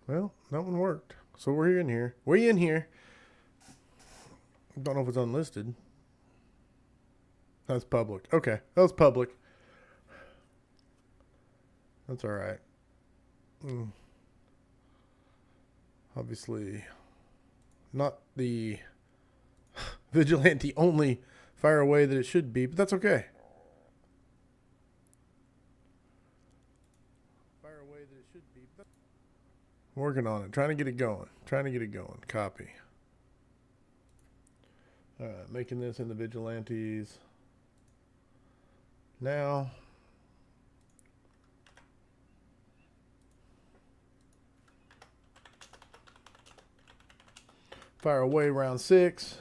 Well, that one worked. So we're in here. We in here. Don't know if it's unlisted. That's public. Okay, that was public. That's all right. Mm, obviously, not the vigilante only fire away that it should be, but that's okay. Fire away that it should be. Working on it. Trying to get it going. Trying to get it going. Copy. All right, making this in the vigilantes. Now, fire away round 6.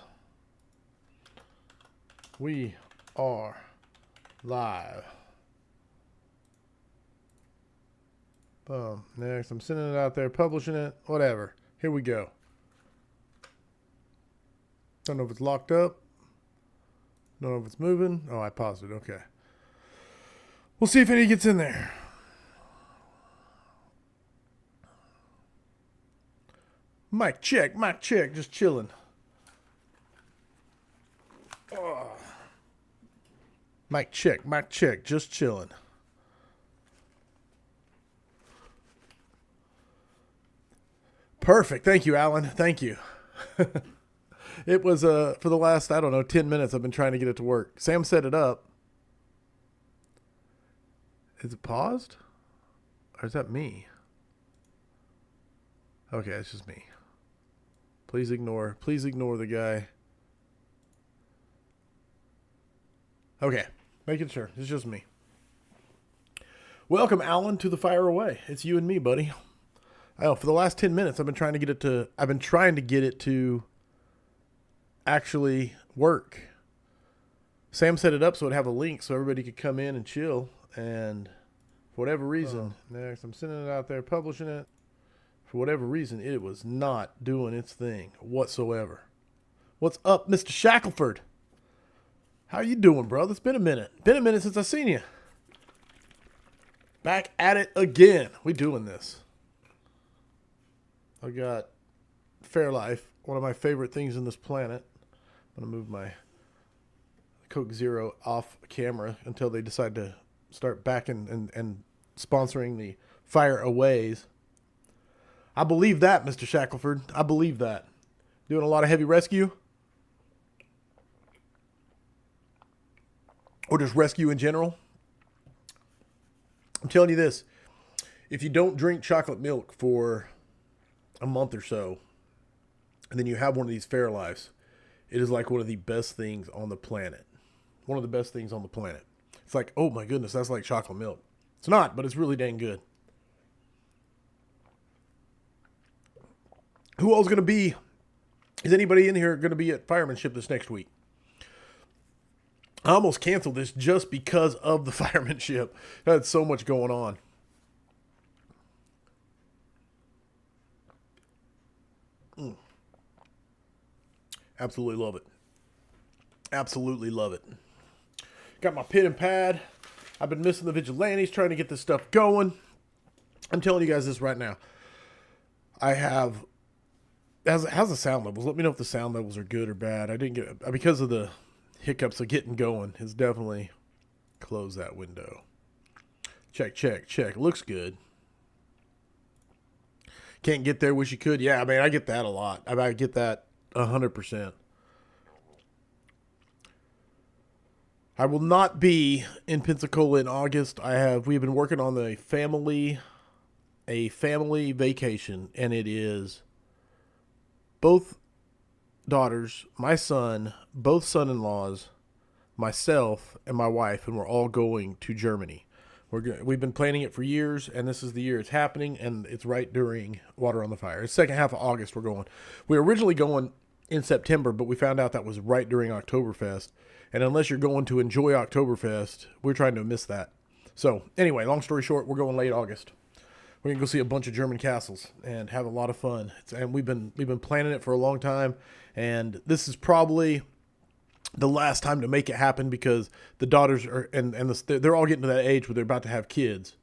We are live. Boom. Next, I'm sending it out there, publishing it, whatever. Here we go. Don't know if it's locked up. Don't know if it's moving. Oh, I paused it. Okay. We'll see if any gets in there. Mic check, just chilling. Oh. Mic check, just chilling. Perfect. Thank you, Alan. Thank you. It was for the last, I don't know, 10 minutes I've been trying to get it to work. Sam set it up. Is it paused? Or is that me? Okay, it's just me. Please ignore the guy. Okay, making sure. It's just me. Welcome, Alan, to the Fire Away. It's you and me, buddy. Oh, for the last 10 minutes I've been trying to get it to actually work. Sam set it up so it'd have a link so everybody could come in and chill, and for whatever reason, next I'm sending it out there, publishing it. For whatever reason, it was not doing its thing whatsoever. What's up, Mr. Shackelford? How you doing, brother? It's been a minute. Been a minute since I seen you. Back at it again. We doing this. I got Fairlife, one of my favorite things in this planet. I'm going to move my Coke Zero off camera until they decide to start backing and sponsoring the Fire Aways. I believe that, Mr. Shackelford. I believe that. Doing a lot of heavy rescue? Or just rescue in general? I'm telling you this. If you don't drink chocolate milk for a month or so, and then you have one of these Fairlives, it is like one of the best things on the planet. One of the best things on the planet. It's like, oh my goodness, that's like chocolate milk. It's not, but it's really dang good. Who else going to be? Is anybody in here going to be at firemanship this next week? I almost canceled this just because of the firemanship. I had so much going on. Absolutely love it. Absolutely love it. Got my pen and pad. I've been missing the vigilantes, trying to get this stuff going. I'm telling you guys this right now. I have... How's the sound levels? Let me know if the sound levels are good or bad. I didn't get... Because of the hiccups of getting going, it's definitely closed that window. Check. Looks good. Can't get there, wish you could. Yeah, I mean, I get that a lot. I get that 100%. I will not be in Pensacola in August. We've been working on a family vacation, and it is both daughters, my son, both son-in-laws, myself, and my wife, and we're all going to Germany. We've been planning it for years, and this is the year it's happening, and it's right during Water on the Fire. It's second half of August we're going. We were originally going in September, but we found out that was right during Oktoberfest. And unless you're going to enjoy Oktoberfest, we're trying to miss that. So anyway, long story short, we're going late August. We're going to go see a bunch of German castles and have a lot of fun. And we've been planning it for a long time, and this is probably the last time to make it happen because the daughters are they're all getting to that age where they're about to have kids,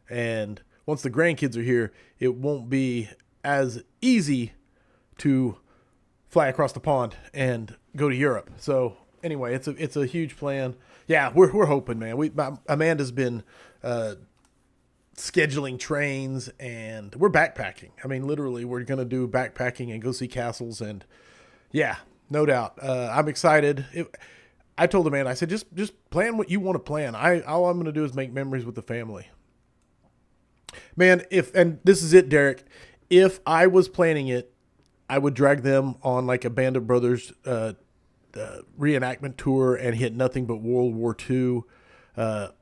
and once the grandkids are here, it won't be as easy to fly across the pond and go to Europe. So anyway, it's a huge plan. Yeah, we're hoping, man. Amanda's been scheduling trains, and we're backpacking. I mean, literally, we're gonna do backpacking and go see castles, and yeah, no doubt. I'm excited. I told Amanda, I said, just plan what you want to plan. All I'm gonna do is make memories with the family. Man, and this is it, Derek. If I was planning it, I would drag them on like a Band of Brothers reenactment tour and hit nothing but World War II,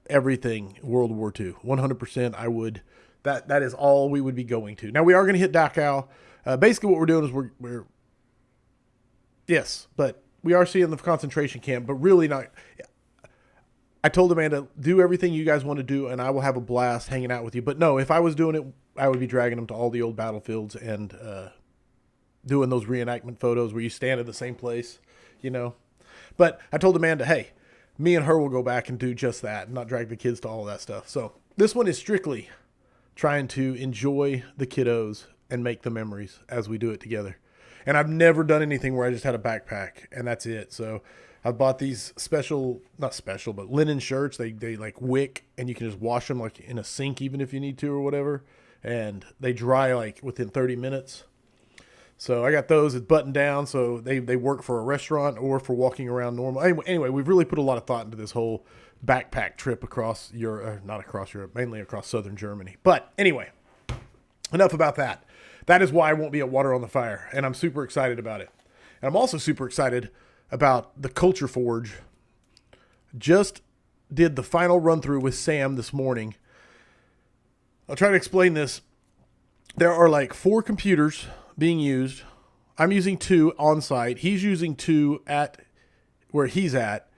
everything World War II. 100%. I would. That is all we would be going to. Now we are going to hit Dachau. Basically, what we're doing is we're yes, but we are seeing the concentration camp, but really not. I told Amanda, do everything you guys want to do, and I will have a blast hanging out with you. But no, if I was doing it, I would be dragging them to all the old battlefields and doing those reenactment photos where you stand at the same place, you know. But I told Amanda, hey, me and her will go back and do just that and not drag the kids to all of that stuff. So this one is strictly trying to enjoy the kiddos and make the memories as we do it together. And I've never done anything where I just had a backpack and that's it. So I've bought these not special, but linen shirts. They like wick, and you can just wash them like in a sink even if you need to or whatever. And they dry like within 30 minutes. So I got those. It's buttoned down, so they work for a restaurant or for walking around normal. Anyway, we've really put a lot of thought into this whole backpack trip across Europe, not across Europe, mainly across southern Germany. But anyway, enough about that. That is why I won't be at Water on the Fire, and I'm super excited about it. And I'm also super excited about the Culture Forge. Just did the final run through with Sam this morning. I'll try to explain this. There are like 4 computers being used. I'm using 2 on site. He's using 2 at where he's at.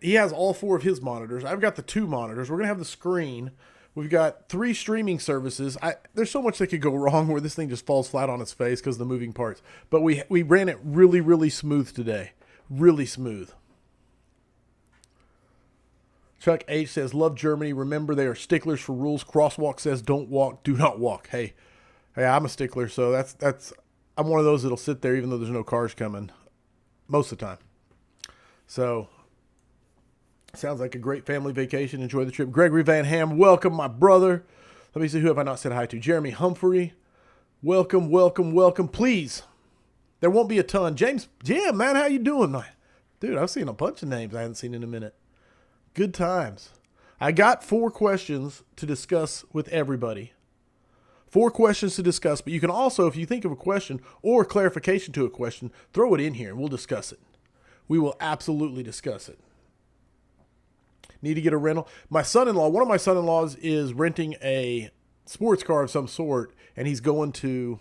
He has all 4 of his monitors. I've got the 2 monitors. We're going to have the screen. We've got 3 streaming services. There's so much that could go wrong where this thing just falls flat on its face because of the moving parts. But we ran it really, really smooth today. Really smooth. Chuck H says, love Germany. Remember, they are sticklers for rules. Crosswalk says, don't walk, do not walk. Hey, I'm a stickler, so that's I'm one of those that'll sit there even though there's no cars coming most of the time. So, sounds like a great family vacation. Enjoy the trip. Gregory Van Ham, welcome, my brother. Let me see, who have I not said hi to? Jeremy Humphrey, welcome, welcome, welcome. Please, there won't be a ton. James, yeah, man, how you doing? Dude, I've seen a bunch of names I haven't seen in a minute. Good times. I got 4 questions to discuss with everybody. 4 questions to discuss, but you can also, if you think of a question or clarification to a question, throw it in here and we'll discuss it. We will absolutely discuss it. Need to get a rental. One of my son-in-laws is renting a sports car of some sort, and he's going to,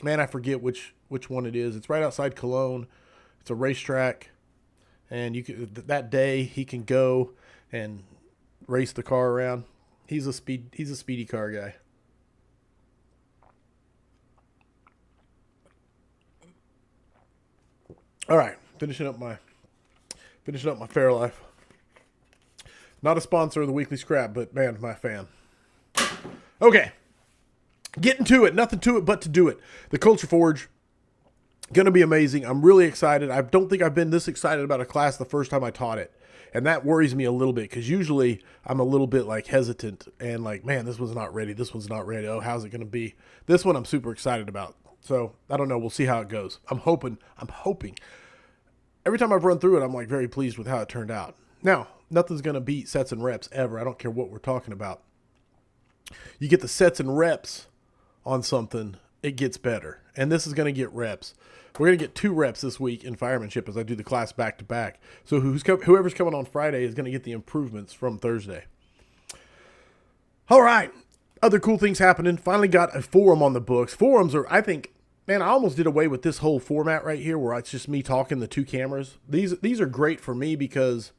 man, I forget which one it is. It's right outside Cologne. It's a racetrack, and that day he can go and race the car around. He's a speedy car guy. All right, finishing up my Fairlife. Not a sponsor of the Weekly Scrap, but man, my fan. Okay, getting to it. Nothing to it but to do it. The Culture Forge, going to be amazing. I'm really excited. I don't think I've been this excited about a class the first time I taught it. And that worries me a little bit because usually I'm a little bit like hesitant and like, man, this one's not ready. This one's not ready. Oh, how's it going to be? This one I'm super excited about. So I don't know. We'll see how it goes. I'm hoping. Every time I've run through it, I'm like very pleased with how it turned out. Now, nothing's going to beat sets and reps ever. I don't care what we're talking about. You get the sets and reps on something, it gets better. And this is going to get reps. We're going to get 2 reps this week in firemanship as I do the class back to back. So whoever's coming on Friday is going to get the improvements from Thursday. All right. Other cool things happening. Finally got a forum on the books. Forums are, I think, man, I almost did away with this whole format right here where it's just me talking the 2 cameras. These are great for me because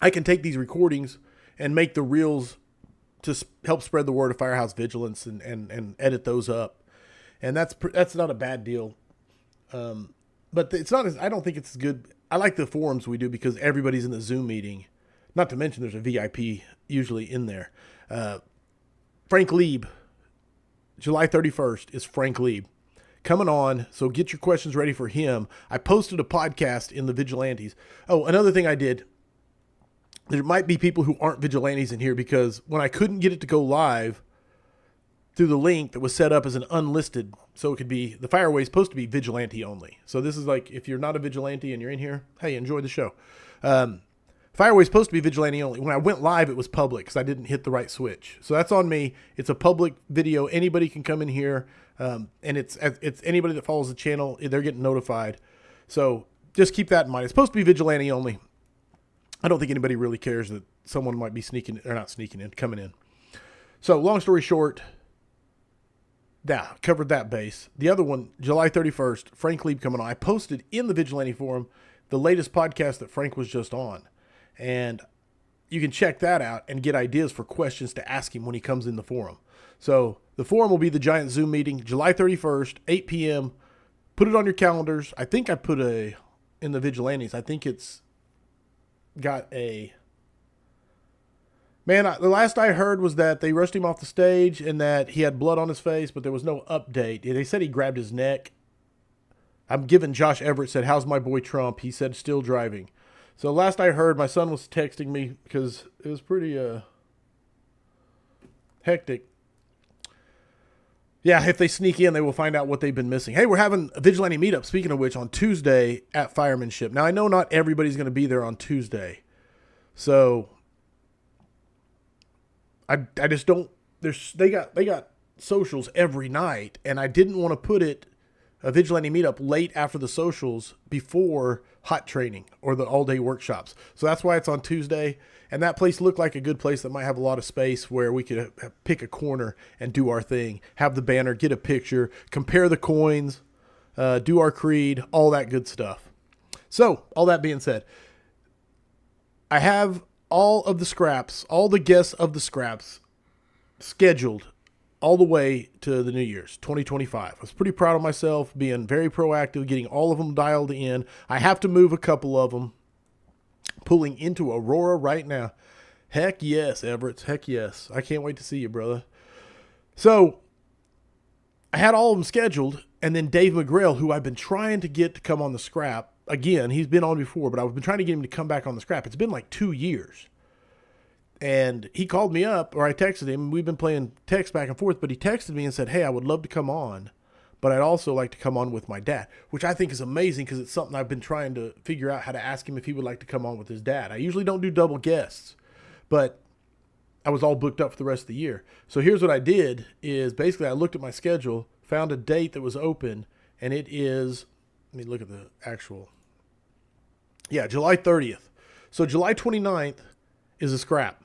I can take these recordings and make the reels to help spread the word of Firehouse Vigilance and edit those up. And that's not a bad deal. But it's not I don't think it's as good. I like the forums we do because everybody's in the Zoom meeting. Not to mention there's a VIP usually in there. Frank Lieb, July 31st is Frank Lieb coming on. So get your questions ready for him. I posted a podcast in the Vigilantes. Oh, another thing I did, there might be people who aren't Vigilantes in here because when I couldn't get it to go live through the link that was set up as an unlisted, so it could be, the Fireway is supposed to be Vigilante only. So this is like, if you're not a Vigilante and you're in here, hey, enjoy the show. Fireway is supposed to be Vigilante only. When I went live, it was public because I didn't hit the right switch. So that's on me. It's a public video. Anybody can come in here, and it's anybody that follows the channel, they're getting notified. So just keep that in mind. It's supposed to be Vigilante only. I don't think anybody really cares that someone might be sneaking, or not sneaking in, coming in. So long story short, yeah, covered that base. The other one, July 31st, Frank Lieb coming on. I posted in the Vigilante Forum the latest podcast that Frank was just on. And you can check that out and get ideas for questions to ask him when he comes in the forum. So the forum will be the giant Zoom meeting, July 31st, 8 p.m. Put it on your calendars. I think I put in the Vigilantes, I think it's got the last I heard was that they rushed him off the stage and that he had blood on his face, but there was no update. They said he grabbed his neck. I'm giving Josh Everett said, how's my boy Trump? He said, still driving. So last I heard, my son was texting me because it was pretty hectic. Yeah, if they sneak in, they will find out what they've been missing. Hey, we're having a Vigilante meetup, speaking of which, on Tuesday at Firemanship. Now, I know not everybody's going to be there on Tuesday. So I just don't, they got socials every night, and I didn't want to put a Vigilante meetup late after the socials before hot training or the all-day workshops. So that's why it's on Tuesday. And that place looked like a good place that might have a lot of space where we could pick a corner and do our thing, have the banner, get a picture, compare the coins, do our creed, all that good stuff. So all that being said, I have all of the scraps, all the guests of the scraps scheduled all the way to the New Year's 2025. I was pretty proud of myself being very proactive, getting all of them dialed in. I have to move a couple of them, pulling into Aurora right now. Heck yes, Everett. Heck yes. I can't wait to see you, brother. So I had all of them scheduled, and then Dave McGrail, who I've been trying to get to come on the scrap, again, he's been on before, but I've been trying to get him to come back on the scrap. It's been like 2 years. And he called me up, or I texted him. We've been playing text back and forth, but he texted me and said, hey, I would love to come on, but I'd also like to come on with my dad, which I think is amazing because it's something I've been trying to figure out how to ask him if he would like to come on with his dad. I usually don't do double guests, but I was all booked up for the rest of the year. So here's what I did is basically I looked at my schedule, found a date that was open, and it is, let me look at the actual, July 30th. So July 29th is a scrap.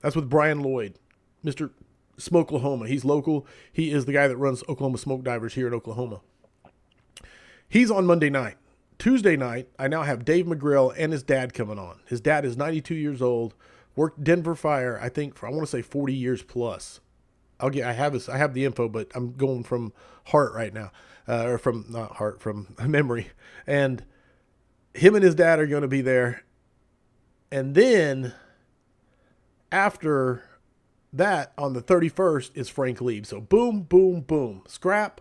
That's with Brian Lloyd, Mr. Smokelahoma. He's local. He is the guy that runs Oklahoma Smoke Divers here in Oklahoma. He's on Monday night. Tuesday night, I now have Dave McGrail and his dad coming on. His dad is 92 years old, worked Denver Fire, I think, for, I want to say 40 years plus. I have the info, but I'm going from heart right now, from memory. And him and his dad are going to be there. And then after that, on the 31st is Frank Lieb. So boom, boom, boom. Scrap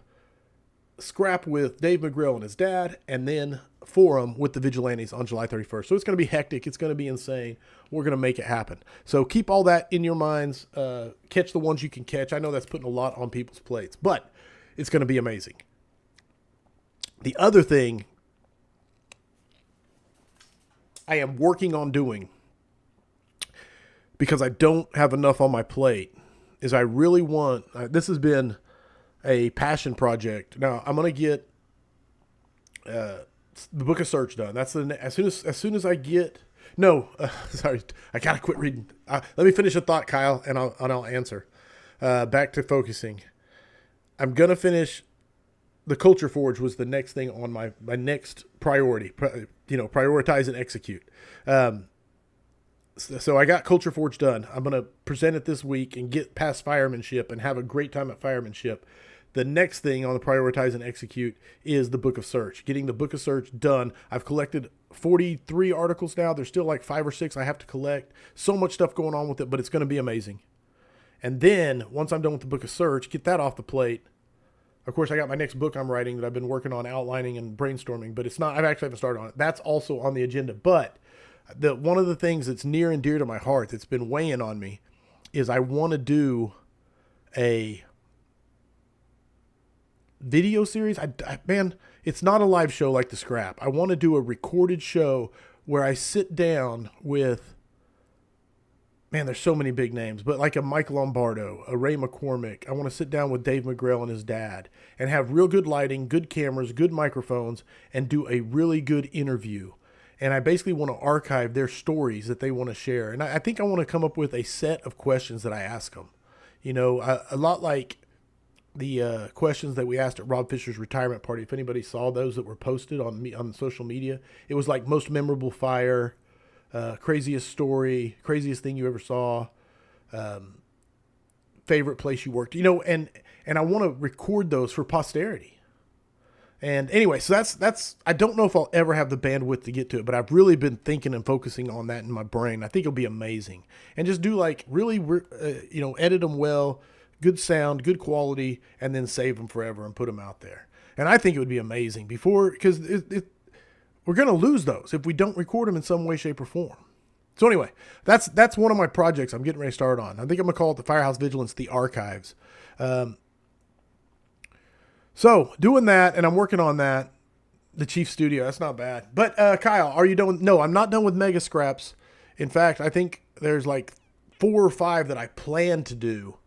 with Dave McGrail and his dad, and then forum with the Vigilantes on July 31st. So it's going to be hectic. It's going to be insane. We're going to make it happen. So keep all that in your minds. Catch the ones you can catch. I know that's putting a lot on people's plates, but it's going to be amazing. The other thing I am working on doing, because I don't have enough on my plate, is I really want, this has been a passion project. Now I'm going to get the book of search done. That's as soon as I get, sorry, I got to quit reading. Let me finish a thought, Kyle, and I'll answer. Back to focusing. I'm going to finish the Culture Forge was the next thing on my next priority, prioritize and execute. So I got Culture Forge done. I'm going to present it this week and get past firemanship and have a great time at firemanship. The next thing on the prioritize and execute is the Book of Search. Getting the Book of Search done. I've collected 43 articles now. There's still like 5 or 6 I have to collect. So much stuff going on with it, but it's going to be amazing. And then once I'm done with the book of search, get that off the plate. Of course, I got my next book I'm writing that I've been working on outlining and brainstorming, but it's not, I actually haven't started on it. That's also on the agenda. But one of the things that's near and dear to my heart that's been weighing on me is I want to do a video series. Man, it's not a live show like the Scrap. I want to do a recorded show where I sit down with, man, there's so many big names, but like a Mike Lombardo, a Ray McCormick. I want to sit down with Dave McGrail and his dad and have real good lighting, good cameras, good microphones, and do a really good interview. And I basically want to archive their stories that they want to share. And I think I want to come up with a set of questions that I ask them. You know, a lot like the questions that we asked at Rob Fisher's retirement party. If anybody saw those that were posted on social media, it was like most memorable fire, craziest story, craziest thing you ever saw, favorite place you worked. You know, and I want to record those for posterity. And anyway, so that's I don't know if I'll ever have the bandwidth to get to it, but I've really been thinking and focusing on that in my brain. I think it'll be amazing. And just do like really, edit them well, good sound, good quality, and then save them forever and put them out there. And I think it would be amazing because we're going to lose those if we don't record them in some way, shape, or form. So anyway, that's one of my projects I'm getting ready to start on. I think I'm going to call it the Firehouse Vigilance, the Archives. So doing that, and I'm working on that, the Chief Studio, that's not bad. But Kyle, are you done with, no, I'm not done with Mega Scraps. In fact, I think there's like 4 or 5 that I plan to do.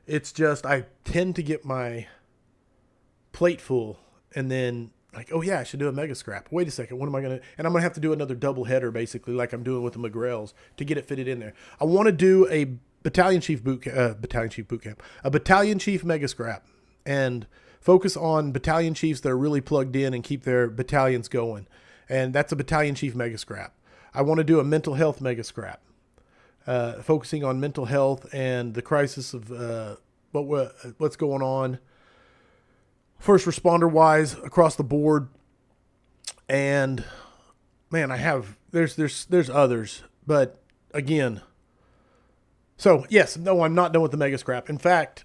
It's just, I tend to get my plate full and then like, oh yeah, I should do a Mega Scrap. Wait a second, what am I going to, and I'm going to have to do another double header basically like I'm doing with the McGrails to get it fitted in there. I want to do a Battalion Chief Mega Scrap and focus on battalion chiefs that are really plugged in and keep their battalions going. And that's a Battalion Chief Mega Scrap. I want to do a mental health Mega Scrap, focusing on mental health and the crisis of what's going on first responder wise across the board. And man, there's others, but again, so yes, no, I'm not done with the Mega Scrap. In fact,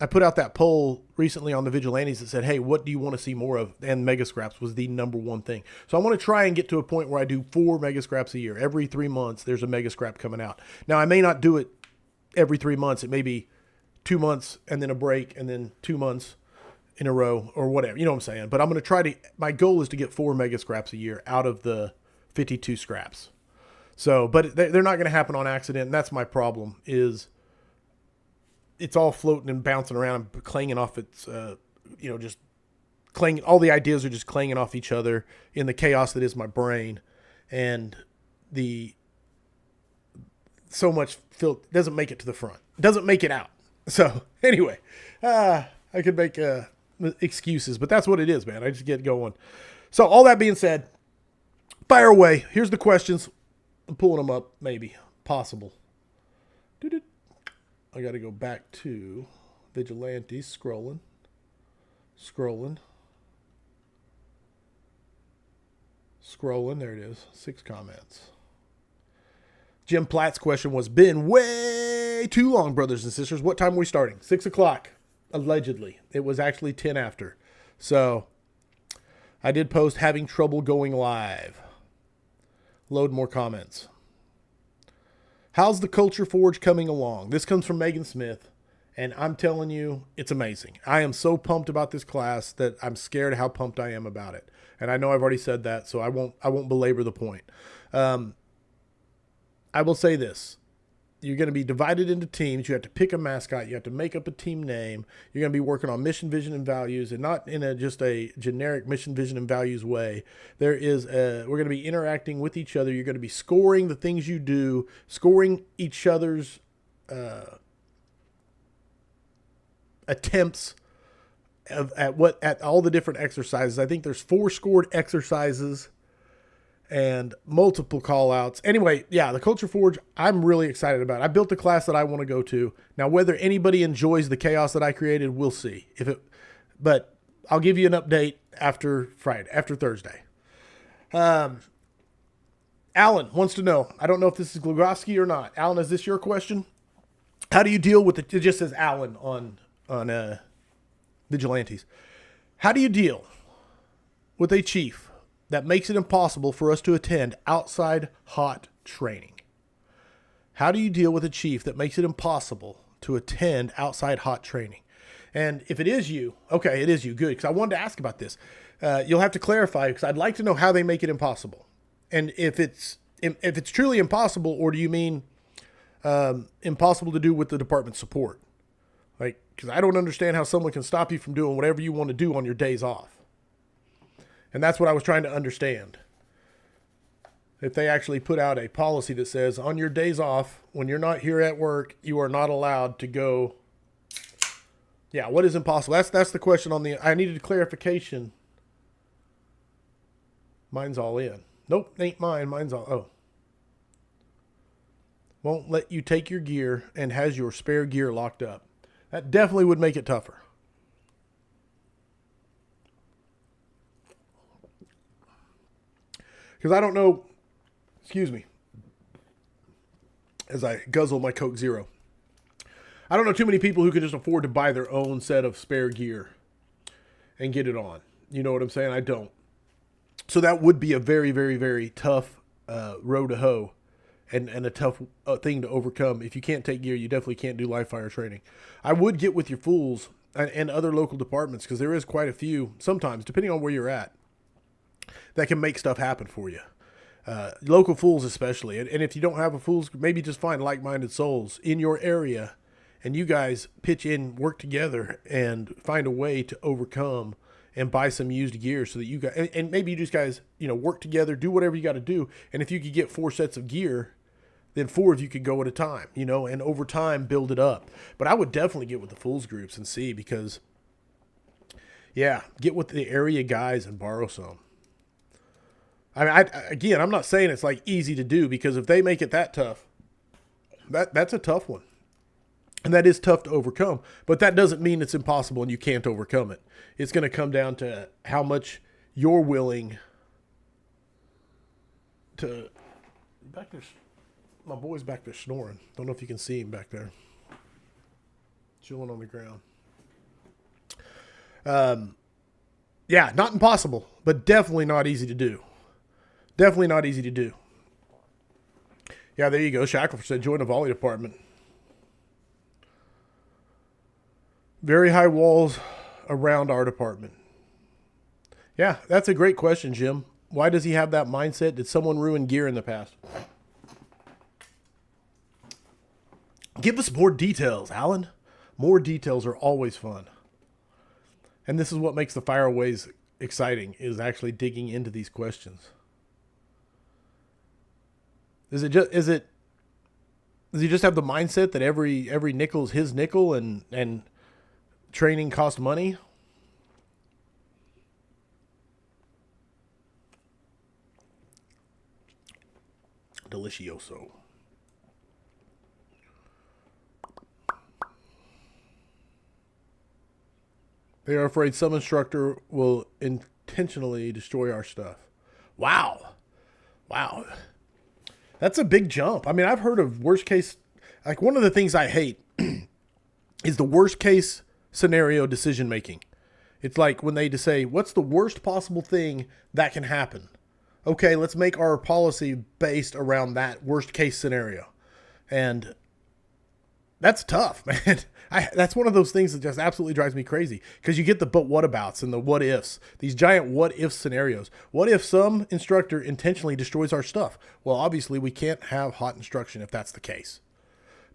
I put out that poll recently on the Vigilantes that said, hey, what do you want to see more of? And Mega Scraps was the number one thing. So I want to try and get to a point where I do 4 Mega Scraps a year. Every 3 months, there's a Mega Scrap coming out. Now, I may not do it every 3 months. It may be 2 months and then a break and then 2 months in a row or whatever. You know what I'm saying? But I'm going to try to, my goal is to get 4 Mega Scraps a year out of the 52 scraps. So, but they're not going to happen on accident. And that's my problem is it's all floating and bouncing around and clanging off its, just clanging. All the ideas are just clanging off each other in the chaos that is my brain. And so much doesn't make it to the front. Doesn't make it out. So anyway, I could make excuses, but that's what it is, man. I just get going. So all that being said, fire away. Here's the questions. I'm pulling them up, maybe. Possible. I got to go back to Vigilantes, scrolling. There it is. 6 comments. Jim Platt's question was, been way too long, brothers and sisters. What time are we starting? 6 o'clock, allegedly. It was actually 10 after. So I did post having trouble going live. Load more comments. How's the Culture Forge coming along? This comes from Megan Smith, and I'm telling you, it's amazing. I am so pumped about this class that I'm scared how pumped I am about it. And I know I've already said that, so I won't belabor the point. I will say this. You're going to be divided into teams. You have to pick a mascot. You have to make up a team name. You're going to be working on mission, vision, and values, and not in just a generic mission, vision, and values way. We're going to be interacting with each other. You're going to be scoring the things you do, scoring each other's attempts at all the different exercises. I think there's 4 scored exercises and multiple call outs. Anyway, yeah, the Culture Forge, I'm really excited about it. I built the class that I want to go to. Now, whether anybody enjoys the chaos that I created, we'll see. But I'll give you an update after Thursday. Alan wants to know, I don't know if this is Glugowski or not. Alan, is this your question? How do you deal with it? It just says Alan on Vigilantes. How do you deal with a chief that makes it impossible for us to attend outside hot training? How do you deal with a chief that makes it impossible to attend outside hot training? And if it is you, okay, it is you, good, because I wanted to ask about this. You'll have to clarify, because I'd like to know how they make it impossible, and if it's truly impossible, or do you mean impossible to do with the department support? Like, because I don't understand how someone can stop you from doing whatever you want to do on your days off, and that's what I was trying to understand. If they actually put out a policy that says on your days off, when you're not here at work, you are not allowed to go. Yeah, what is impossible? That's the question on the. I needed clarification. Mine's all in. Nope, ain't mine. Mine's all. Oh. Won't let you take your gear and has your spare gear locked up. That definitely would make it tougher. Because I don't know. Excuse me. As I guzzle my Coke Zero. I don't know too many people who can just afford to buy their own set of spare gear and get it on. You know what I'm saying? I don't. So that would be a very, very, very tough row to hoe and a tough thing to overcome. If you can't take gear, you definitely can't do live fire training. I would get with your fools and other local departments, because there is quite a few, sometimes, depending on where you're at, that can make stuff happen for you. Local fools especially. And if you don't have a fools, maybe just find like-minded souls in your area, and you guys pitch in, work together, and find a way to overcome and buy some used gear so that you guys, and maybe you just guys, work together, do whatever you got to do. And if you could get 4 sets of gear, then 4 of you could go at a time, and over time build it up. But I would definitely get with the fools groups and see, because, yeah, get with the area guys and borrow some. Again, I'm not saying it's like easy to do, because if they make it that tough, that's a tough one. And that is tough to overcome, but that doesn't mean it's impossible and you can't overcome it. It's going to come down to how much you're willing to. Back there, my boy's back there snoring. Don't know if you can see him back there, chilling on the ground. Yeah, not impossible, but definitely not easy to do. Definitely not easy to do. Yeah, there you go. Shackelford said join the volley department. Very high walls around our department. Yeah, that's a great question, Jim. Why does he have that mindset? Did someone ruin gear in the past? Give us more details, Alan. More details are always fun. And this is what makes the Fireways exciting, is actually digging into these questions. Does he just have the mindset that every nickel is his nickel, and training costs money? Delicioso. They are afraid some instructor will intentionally destroy our stuff. Wow. That's a big jump. I mean, I've heard of worst case. Like, one of the things I hate is the worst case scenario decision making. It's like when they just say, what's the worst possible thing that can happen? Okay, let's make our policy based around that worst case scenario. And that's tough, man. That's one of those things that just absolutely drives me crazy, because you get the but what abouts and the what ifs, these giant what if scenarios. What if some instructor intentionally destroys our stuff? Well, obviously we can't have hot instruction if that's the case.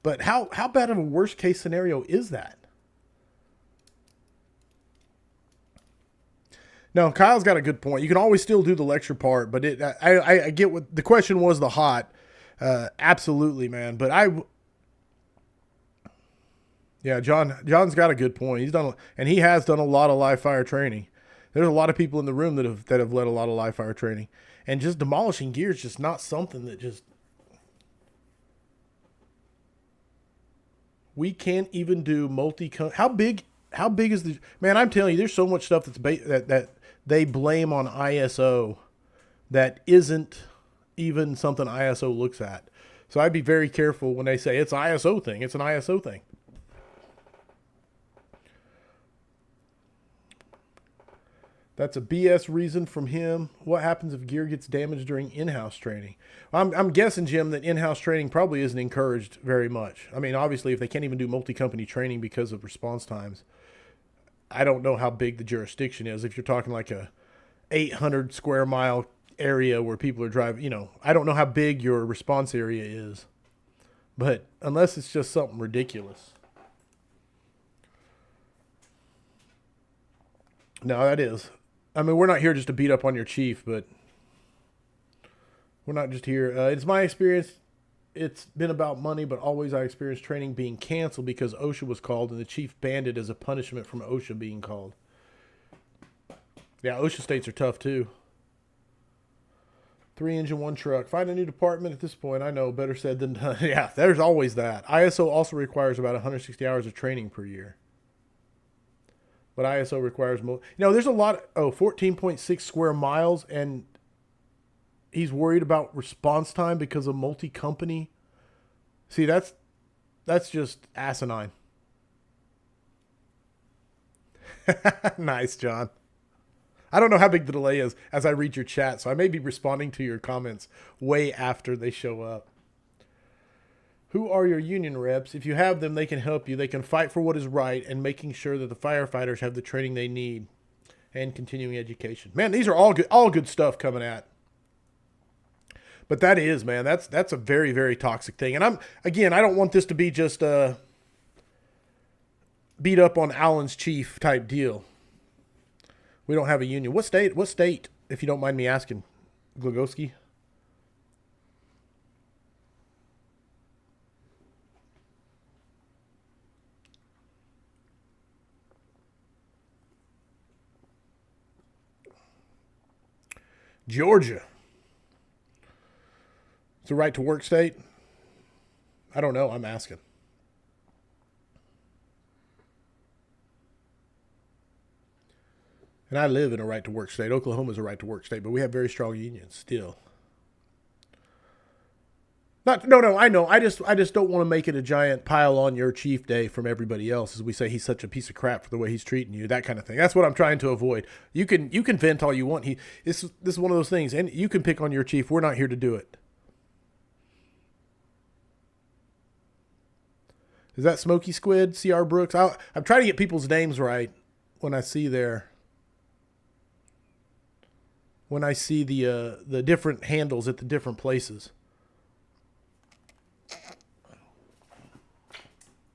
But how bad of a worst case scenario is that? No, Kyle's got a good point. You can always still do the lecture part, but I get what the question was. The hot, absolutely, man. But John's got a good point. He has done a lot of live fire training. There's a lot of people in the room that have led a lot of live fire training, and just demolishing gear is just not something that just. We can't even do How big is the man? I'm telling you, there's so much stuff that they blame on ISO that isn't even something ISO looks at. So I'd be very careful when they say it's ISO thing. It's an ISO thing. That's a BS reason from him. What happens if gear gets damaged during in-house training? I'm guessing, Jim, that in-house training probably isn't encouraged very much. I mean, obviously, if they can't even do multi-company training because of response times, I don't know how big the jurisdiction is. If you're talking like a 800 square mile area where people are driving, I don't know how big your response area is. But unless it's just something ridiculous. No, that is. I mean, we're not here just to beat up on your chief, but we're not just here. It's my experience. It's been about money, but always I experienced training being canceled because OSHA was called and the chief banned it as a punishment from OSHA being called. Yeah, OSHA states are tough too. 3 engine, 1 truck. Find a new department at this point. I know, better said than done. Yeah, there's always that. ISO also requires about 160 hours of training per year. But ISO requires more. There's a lot. 14.6 square miles, and he's worried about response time because of multi-company. See, that's just asinine. Nice, John. I don't know how big the delay is as I read your chat, so I may be responding to your comments way after they show up. Who are your union reps? If you have them, they can help you. They can fight for what is right and making sure that the firefighters have the training they need and continuing education. Man, these are all good stuff coming at. But that is, man, that's a very, very toxic thing. And I don't want this to be just a beat up on Allen's chief type deal. We don't have a union. What state, if you don't mind me asking, Glogowski? Georgia. It's a right to work state? I don't know. I'm asking. And I live in a right to work state. Oklahoma's a right to work state, but we have very strong unions still. No, I know. I just don't want to make it a giant pile on your chief day from everybody else as we say he's such a piece of crap for the way he's treating you, that kind of thing. That's what I'm trying to avoid. You can vent all you want. This is one of those things, and you can pick on your chief. We're not here to do it. Is that Smoky Squid, C.R. Brooks? I'm trying to get people's names right when I see the different handles at the different places.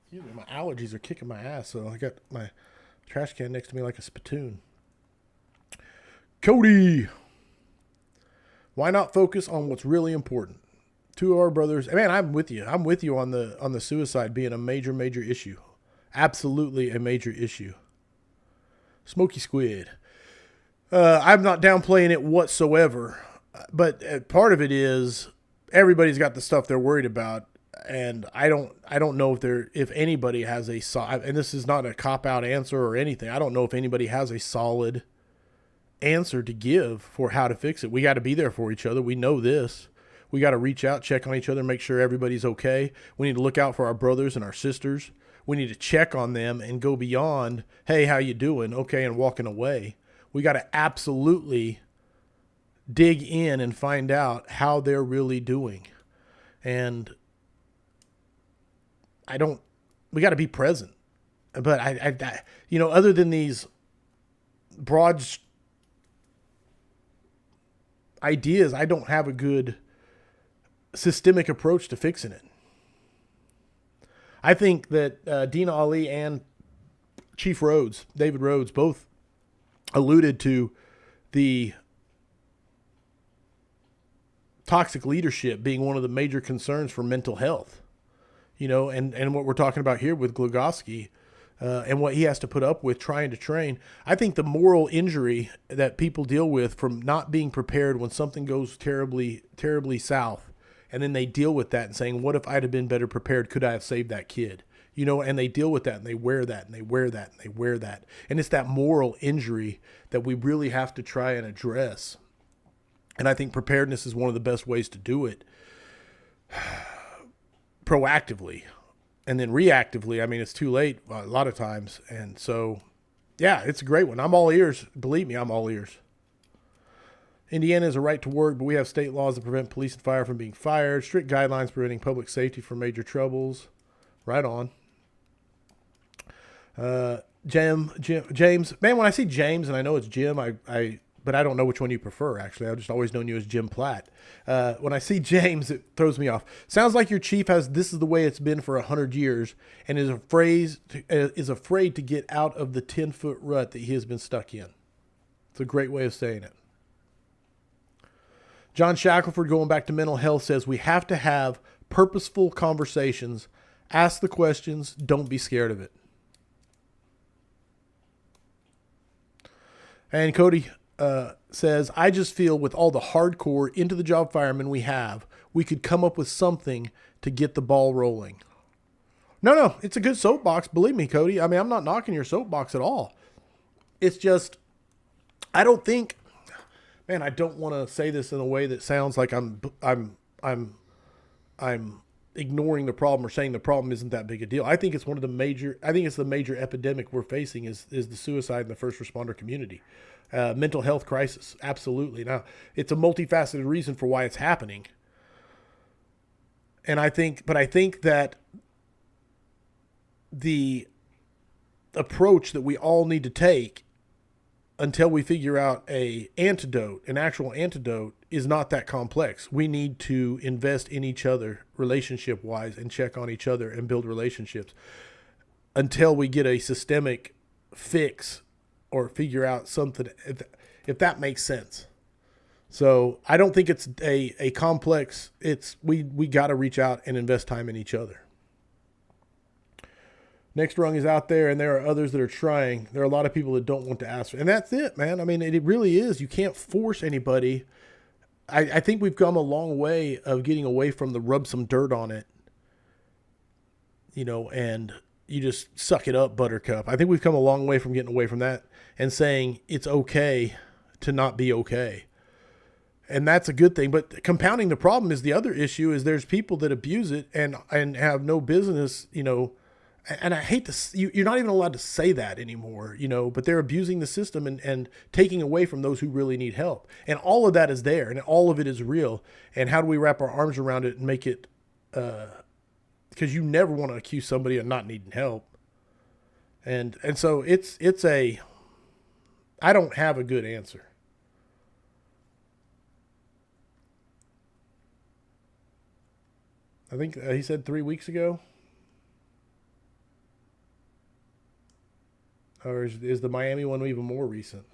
Excuse me, my allergies are kicking my ass, so I got my trash can next to me like a spittoon. Cody, why not focus on what's really important? Two of our brothers, man, I'm with you. I'm with you on the suicide being a major, major issue. Absolutely a major issue. Smoky Squid. I'm not downplaying it whatsoever, but part of it is everybody's got the stuff they're worried about, and I don't know if anybody has and this is not a cop-out answer or anything. I don't know if anybody has a solid answer to give for how to fix it. We got to be there for each other. We know this. We got to reach out, check on each other, make sure everybody's okay. We need to look out for our brothers and our sisters. We need to check on them and go beyond, hey, how you doing? Okay, and walking away. We got to absolutely dig in and find out how they're really doing. And we got to be present. But I other than these broad ideas, I don't have a good systemic approach to fixing it. I think that Dina Ali and Chief Rhodes, David Rhodes, both alluded to the toxic leadership being one of the major concerns for mental health. And what we're talking about here with Glogowski and what he has to put up with trying to train. I think the moral injury that people deal with from not being prepared when something goes terribly, terribly south, and then they deal with that and saying, what if I'd have been better prepared? Could I have saved that kid? And they deal with that and they wear that and they wear that and they wear that. And it's that moral injury that we really have to try and address. And I think preparedness is one of the best ways to do it. proactively. And then reactively, I mean, it's too late a lot of times. And so, yeah, it's a great one. I'm all ears. Believe me, I'm all ears. Indiana has a right to work, but we have state laws that prevent police and fire from being fired. Strict guidelines preventing public safety from major troubles. Right on. James. Man, when I see James, and I know it's Jim, but I don't know which one you prefer, actually. I've just always known you as Jim Platt. When I see James, it throws me off. Sounds like your chief this is the way it's been for 100 years and is afraid to get out of the 10-foot rut that he has been stuck in. It's a great way of saying it. John Shackelford, going back to mental health, says we have to have purposeful conversations. Ask the questions. Don't be scared of it. And Cody says, I just feel with all the hardcore into the job firemen we have, we could come up with something to get the ball rolling. No, it's a good soapbox. Believe me, Cody. I mean, I'm not knocking your soapbox at all. It's just, I don't think, man, I don't want to say this in a way that sounds like I'm ignoring the problem or saying the problem isn't that big a deal. I think it's the major epidemic we're facing is the suicide in the first responder community. Mental health crisis. Absolutely. Now, it's a multifaceted reason for why it's happening. And I think that the approach that we all need to take until we figure out an actual antidote, is not that complex. We need to invest in each other relationship-wise and check on each other and build relationships until we get a systemic fix or figure out something, if that makes sense. So I don't think it's a complex. We got to reach out and invest time in each other. Next rung is out there, and there are others that are trying. There are a lot of people that don't want to ask. And that's it, man. I mean, it really is. You can't force anybody. I think we've come a long way of getting away from the rub some dirt on it, and you just suck it up, buttercup. I think we've come a long way from getting away from that and saying it's okay to not be okay. And that's a good thing. But compounding the problem is the other issue is there's people that abuse it and have no business, and I hate to, you're not even allowed to say that anymore, but they're abusing the system and taking away from those who really need help. And all of that is there, and all of it is real. And how do we wrap our arms around it and make it, because you never want to accuse somebody of not needing help. And so I don't have a good answer. I think he said 3 weeks ago. Or is the Miami one even more recent?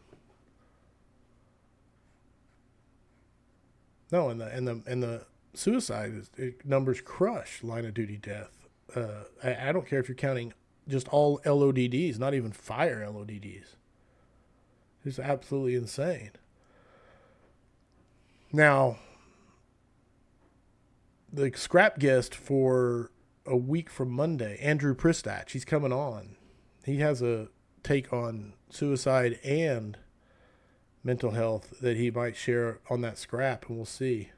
No, and the suicide numbers crush line of duty death. I don't care if you're counting just all LODDs, not even fire LODDs. It's absolutely insane. Now, the scrap guest for a week from Monday, Andrew Pristach, he's coming on. He has a take on suicide and mental health that he might share on that scrap, and we'll see.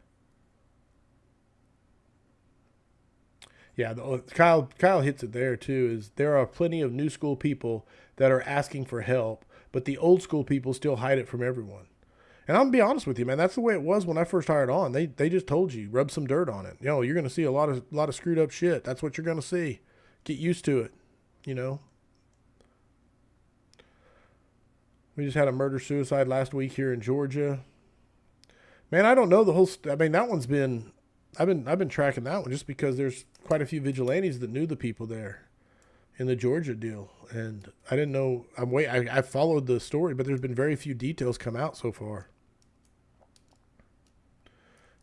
Yeah, Kyle hits it there too, is there are plenty of new school people that are asking for help, but the old school people still hide it from everyone. And I'm going to be honest with you, man, that's the way it was when I first hired on. They just told you, rub some dirt on it. You're going to see a lot of screwed up shit. That's what you're going to see. Get used to it, We just had a murder-suicide last week here in Georgia. Man, I don't know the whole. That one's been. I've been tracking that one just because there's quite a few vigilantes that knew the people there in the Georgia deal, and I didn't know. I followed the story, but there's been very few details come out so far.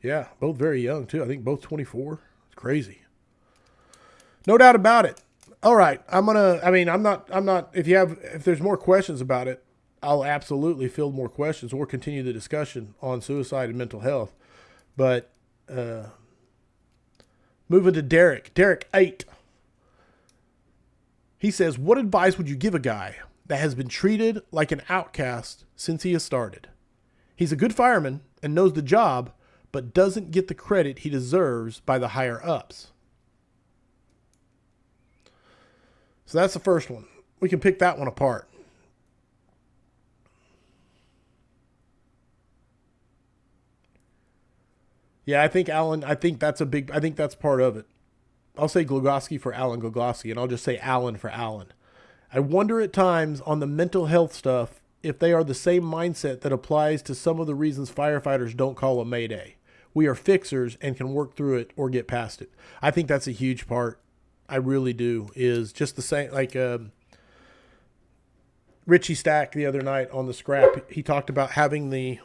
Yeah, both very young too. I think both 24. It's crazy. No doubt about it. All right, I'm not. If there's more questions about it, I'll absolutely field more questions or continue the discussion on suicide and mental health. But moving to Derek 8. He says, what advice would you give a guy that has been treated like an outcast since he has started? He's a good fireman and knows the job, but doesn't get the credit he deserves by the higher ups. So that's the first one. We can pick that one apart. Yeah, I think Alan, I think that's part of it. I'll say Glogowski for Alan Glogowski, and I'll just say Alan for Alan. I wonder at times on the mental health stuff if they are the same mindset that applies to some of the reasons firefighters don't call a mayday. We are fixers and can work through it or get past it. I think that's a huge part. I really do. Is just the same, like Richie Stack the other night on the scrap. He talked about having the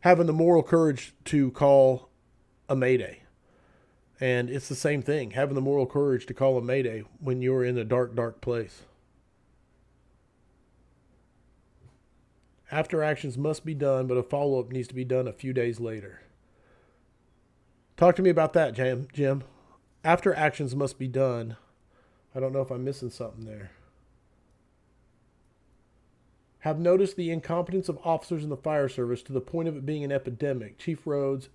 moral courage to call a mayday. And it's the same thing, having the moral courage to call a mayday when you're in a dark, dark place. After actions must be done, but a follow-up needs to be done a few days later. Talk to me about that, Jim. After actions must be done. I don't know if I'm missing something there. Have noticed the incompetence of officers in the fire service to the point of it being an epidemic. Chief Rhodes,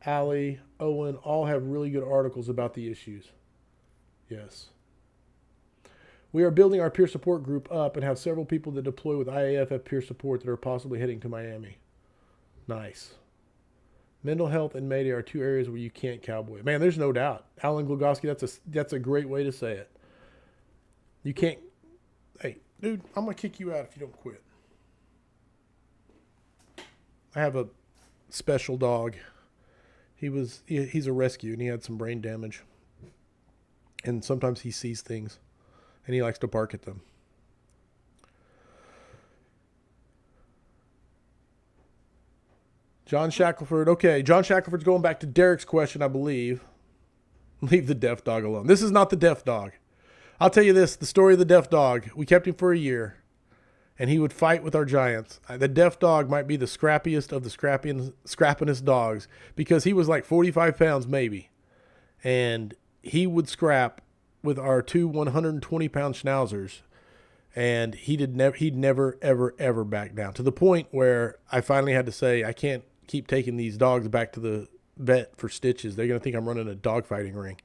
Allie, Owen, all have really good articles about the issues. Yes. We are building our peer support group up and have several people that deploy with IAF have peer support that are possibly heading to Miami. Nice. Mental health and Mayday are two areas where you can't cowboy. Man, there's no doubt. Alan Glogowski, that's a great way to say it. You can't. Hey, dude, I'm going to kick you out if you don't quit. I have a special dog. He's a rescue, and he had some brain damage. And sometimes he sees things, and he likes to bark at them. John Shackelford. Okay, John Shackelford's going back to Derek's question, I believe. Leave the deaf dog alone. This is not the deaf dog. I'll tell you this, the story of the deaf dog. We kept him for a year, and he would fight with our giants. The deaf dog might be the scrappiest of the scrappingest dogs because he was like 45 pounds maybe. And he would scrap with our two 120-pound schnauzers, and he'd never, ever, ever back down, to the point where I finally had to say, I can't keep taking these dogs back to the vet for stitches. They're going to think I'm running a dog fighting ring.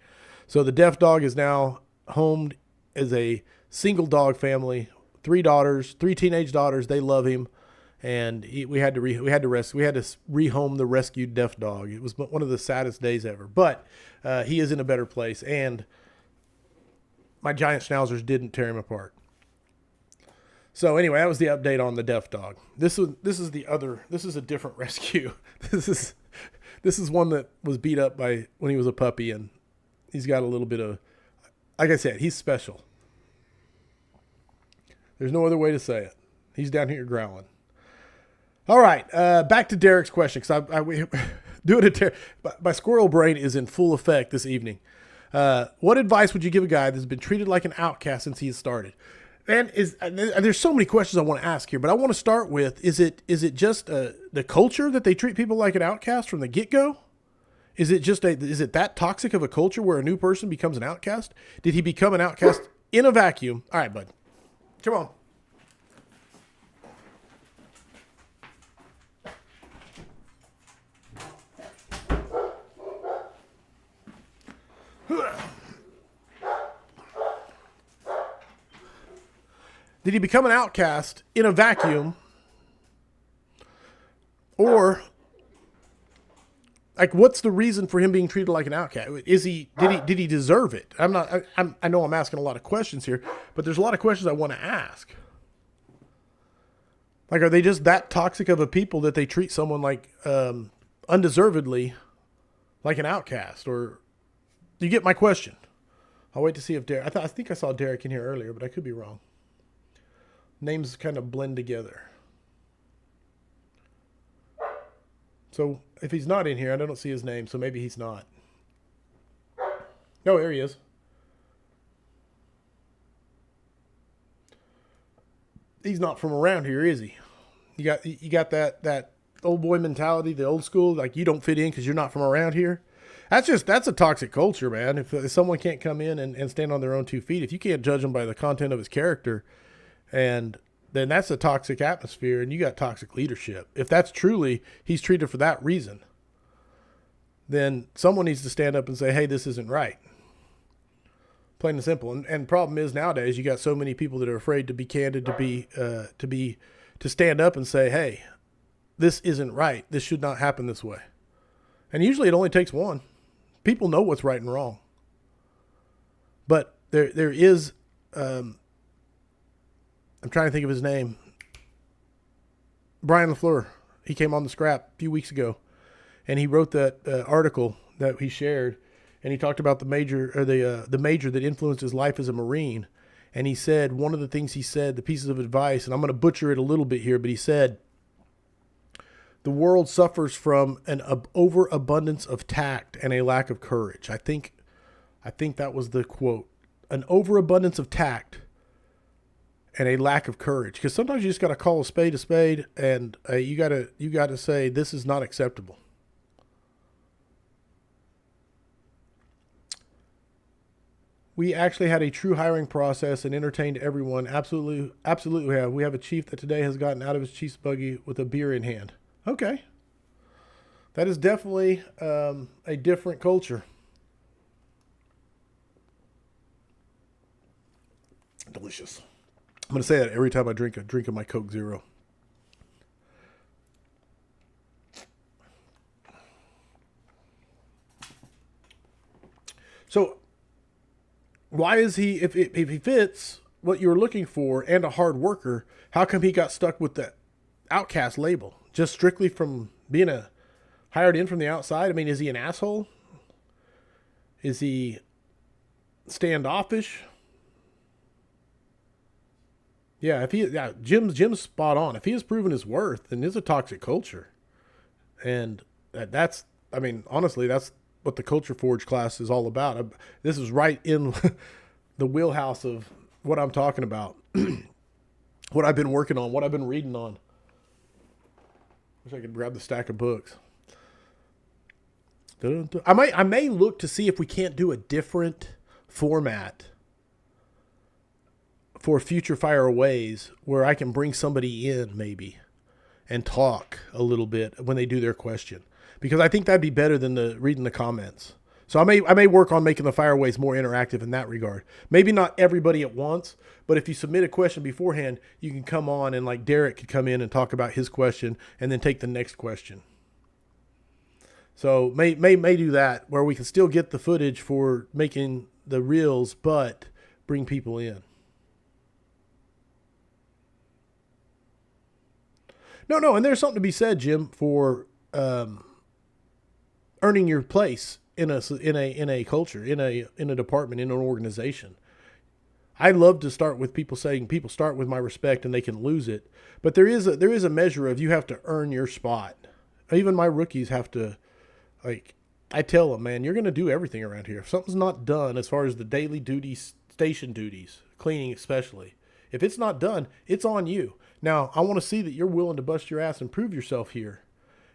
So the deaf dog is now homed as a single dog family, 3 daughters, 3 teenage daughters. They love him. And we had to rehome the rescued deaf dog. It was one of the saddest days ever, but he is in a better place. And my giant schnauzers didn't tear him apart. So anyway, that was the update on the deaf dog. This is a different rescue. This is one that was beat up when he was a puppy, and he's got a little bit of, like I said, he's special. There's no other way to say it. He's down here growling. All right, back to Derek's question, because my squirrel brain is in full effect this evening. What advice would you give a guy that's been treated like an outcast since he started? And there's so many questions I want to ask here, but I want to start with, is it just the culture that they treat people like an outcast from the get-go? Is it that toxic of a culture where a new person becomes an outcast? Did he become an outcast in a vacuum? All right, bud. Come on. Did he become an outcast in a vacuum? Or, like, what's the reason for him being treated like an outcast? Did he deserve it? I know I'm asking a lot of questions here, but there's a lot of questions I want to ask. Like, are they just that toxic of a people that they treat someone like undeservedly like an outcast? Or do you get my question? I'll wait to see if Derek. I think I saw Derek in here earlier, but I could be wrong. Names kind of blend together. So if he's not in here, I don't see his name, so maybe he's not. Oh, there he is. He's not from around here, is he? You got that old boy mentality, the old school, like you don't fit in because you're not from around here. That's a toxic culture, man. If someone can't come in and stand on their own 2 feet, if you can't judge him by the content of his character, and then that's a toxic atmosphere, and you got toxic leadership. If that's truly he's treated for that reason, then someone needs to stand up and say, hey, this isn't right. Plain and simple. And problem is nowadays you got so many people that are afraid to be candid, to stand up and say, hey, this isn't right. This should not happen this way. And usually it only takes one. People know what's right and wrong. But there is, I'm trying to think of his name, Brian LaFleur. He came on the Scrap a few weeks ago, and he wrote that article that he shared, and he talked about the major that influenced his life as a Marine. And he said, one of the things he said, the pieces of advice, and I'm going to butcher it a little bit here, but he said, the world suffers from an overabundance of tact and a lack of courage. I think that was the quote. An overabundance of tact and a lack of courage. Because sometimes you just got to call a spade, and you got to say this is not acceptable. We actually had a true hiring process and entertained everyone. Absolutely we have. We have a chief that today has gotten out of his chief's buggy with a beer in hand. Okay. That is definitely a different culture. Delicious. I'm going to say that every time I drink of my Coke Zero. So why is he, if he fits what you were looking for and a hard worker, how come he got stuck with the outcast label? Just strictly from being hired in from the outside? I mean, is he an asshole? Is he standoffish? Yeah, Jim's spot on. If he has proven his worth, then it's a toxic culture. And that's, I mean, honestly, that's what the Culture Forge class is all about. This is right in the wheelhouse of what I'm talking about. What I've been working on, what I've been reading on. Wish I could grab the stack of books. I may look to see if we can't do a different format for future Fireaways where I can bring somebody in maybe and talk a little bit when they do their question, because I think that'd be better than reading the comments. So I may work on making the Fireaways more interactive in that regard. Maybe not everybody at once, but if you submit a question beforehand, you can come on and like Derek could come in and talk about his question and then take the next question. So may do that where we can still get the footage for making the reels, but bring people in. No, and there's something to be said, Jim, for earning your place in a culture, in a department, in an organization. I love to start with people saying people start with my respect and they can lose it, but there is a measure of you have to earn your spot. Even my rookies have to, like, I tell them, man, you're going to do everything around here. If something's not done as far as the daily duties, station duties, cleaning especially, if it's not done, it's on you. Now, I want to see that you're willing to bust your ass and prove yourself here.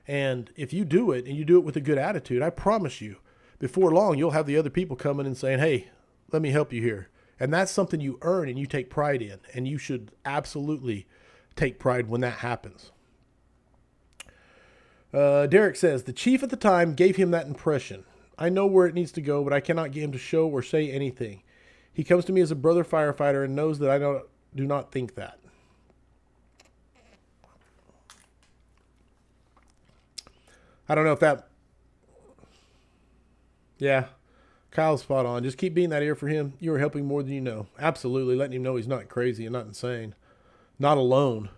And if you do it, and you do it with a good attitude, I promise you, before long, you'll have the other people coming and saying, hey, let me help you here. And that's something you earn and you take pride in. And you should absolutely take pride when that happens. Derek says, the chief at the time gave him that impression. I know where it needs to go, but I cannot get him to show or say anything. He comes to me as a brother firefighter and knows that I do not think that. I don't know if that... Yeah, Kyle's spot on. Just keep being that ear for him. You are helping more than you know. Absolutely. Letting him know he's not crazy and not insane. Not alone.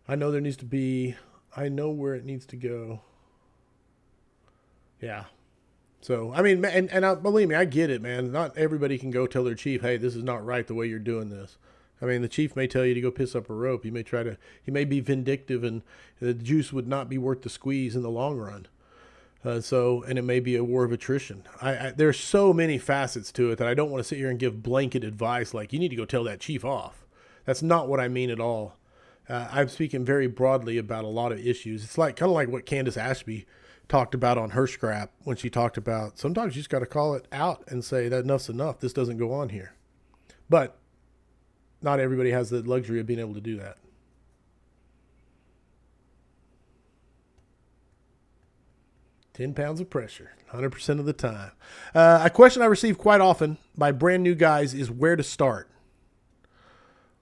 I know there needs to be... I know where it needs to go. Yeah. So, I mean, and believe me, I get it, man. Not everybody can go tell their chief, hey, this is not right the way you're doing this. I mean, the chief may tell you to go piss up a rope. He may be vindictive, and the juice would not be worth the squeeze in the long run. And it may be a war of attrition. There's so many facets to it that I don't want to sit here and give blanket advice like, you need to go tell that chief off. That's not what I mean at all. I'm speaking very broadly about a lot of issues. It's like kind of like what Candace Ashby talked about on her scrap when she talked about sometimes you just got to call it out and say that enough's enough. This doesn't go on here. But not everybody has the luxury of being able to do that. 10 pounds of pressure, 100% of the time. A question I receive quite often by brand new guys is where to start.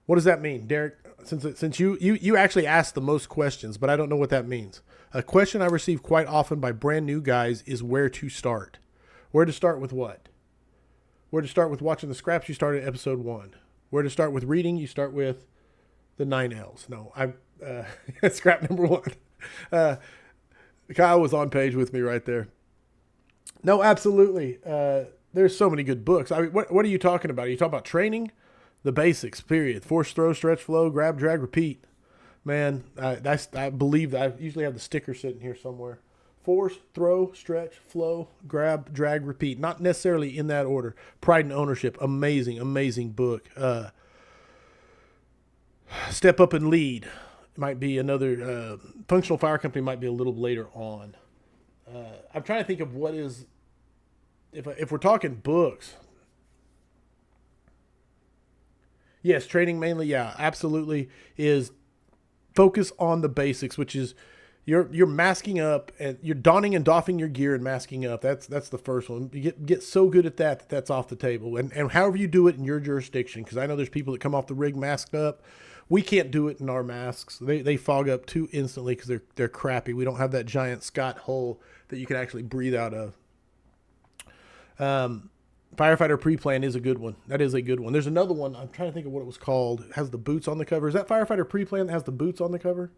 What does that mean, Derek? Since you actually ask the most questions, but I don't know what that means. A question I receive quite often by brand new guys is where to start. Where to start with what? Where to start with watching the scraps? You start at episode 1. Where to start with reading? You start with the 9 L's. No, scrap number 1. Kyle was on page with me right there. No, absolutely. There's so many good books. I mean, what are you talking about? Are you talking about training? The basics, period. Force, throw, stretch, flow, grab, drag, repeat. Man, I believe that I usually have the sticker sitting here somewhere. Force, throw, stretch, flow, grab, drag, repeat. Not necessarily in that order. Pride and Ownership. Amazing, amazing book. Step Up and Lead might be another. Functional Fire Company might be a little later on. I'm trying to think of what is, if we're talking books. Yes, training mainly, yeah, absolutely, is focus on the basics, which is you're masking up and you're donning and doffing your gear and masking up. That's the first one. You get so good at that's off the table. And however you do it in your jurisdiction, because I know there's people that come off the rig masked up. We can't do it in our masks. They fog up too instantly because they're crappy. We don't have that giant Scott hole that you can actually breathe out of. Firefighter Pre-Plan is a good one. That is a good one. There's another one. I'm trying to think of what it was called. It has the boots on the cover. Is that Firefighter Pre-Plan that has the boots on the cover?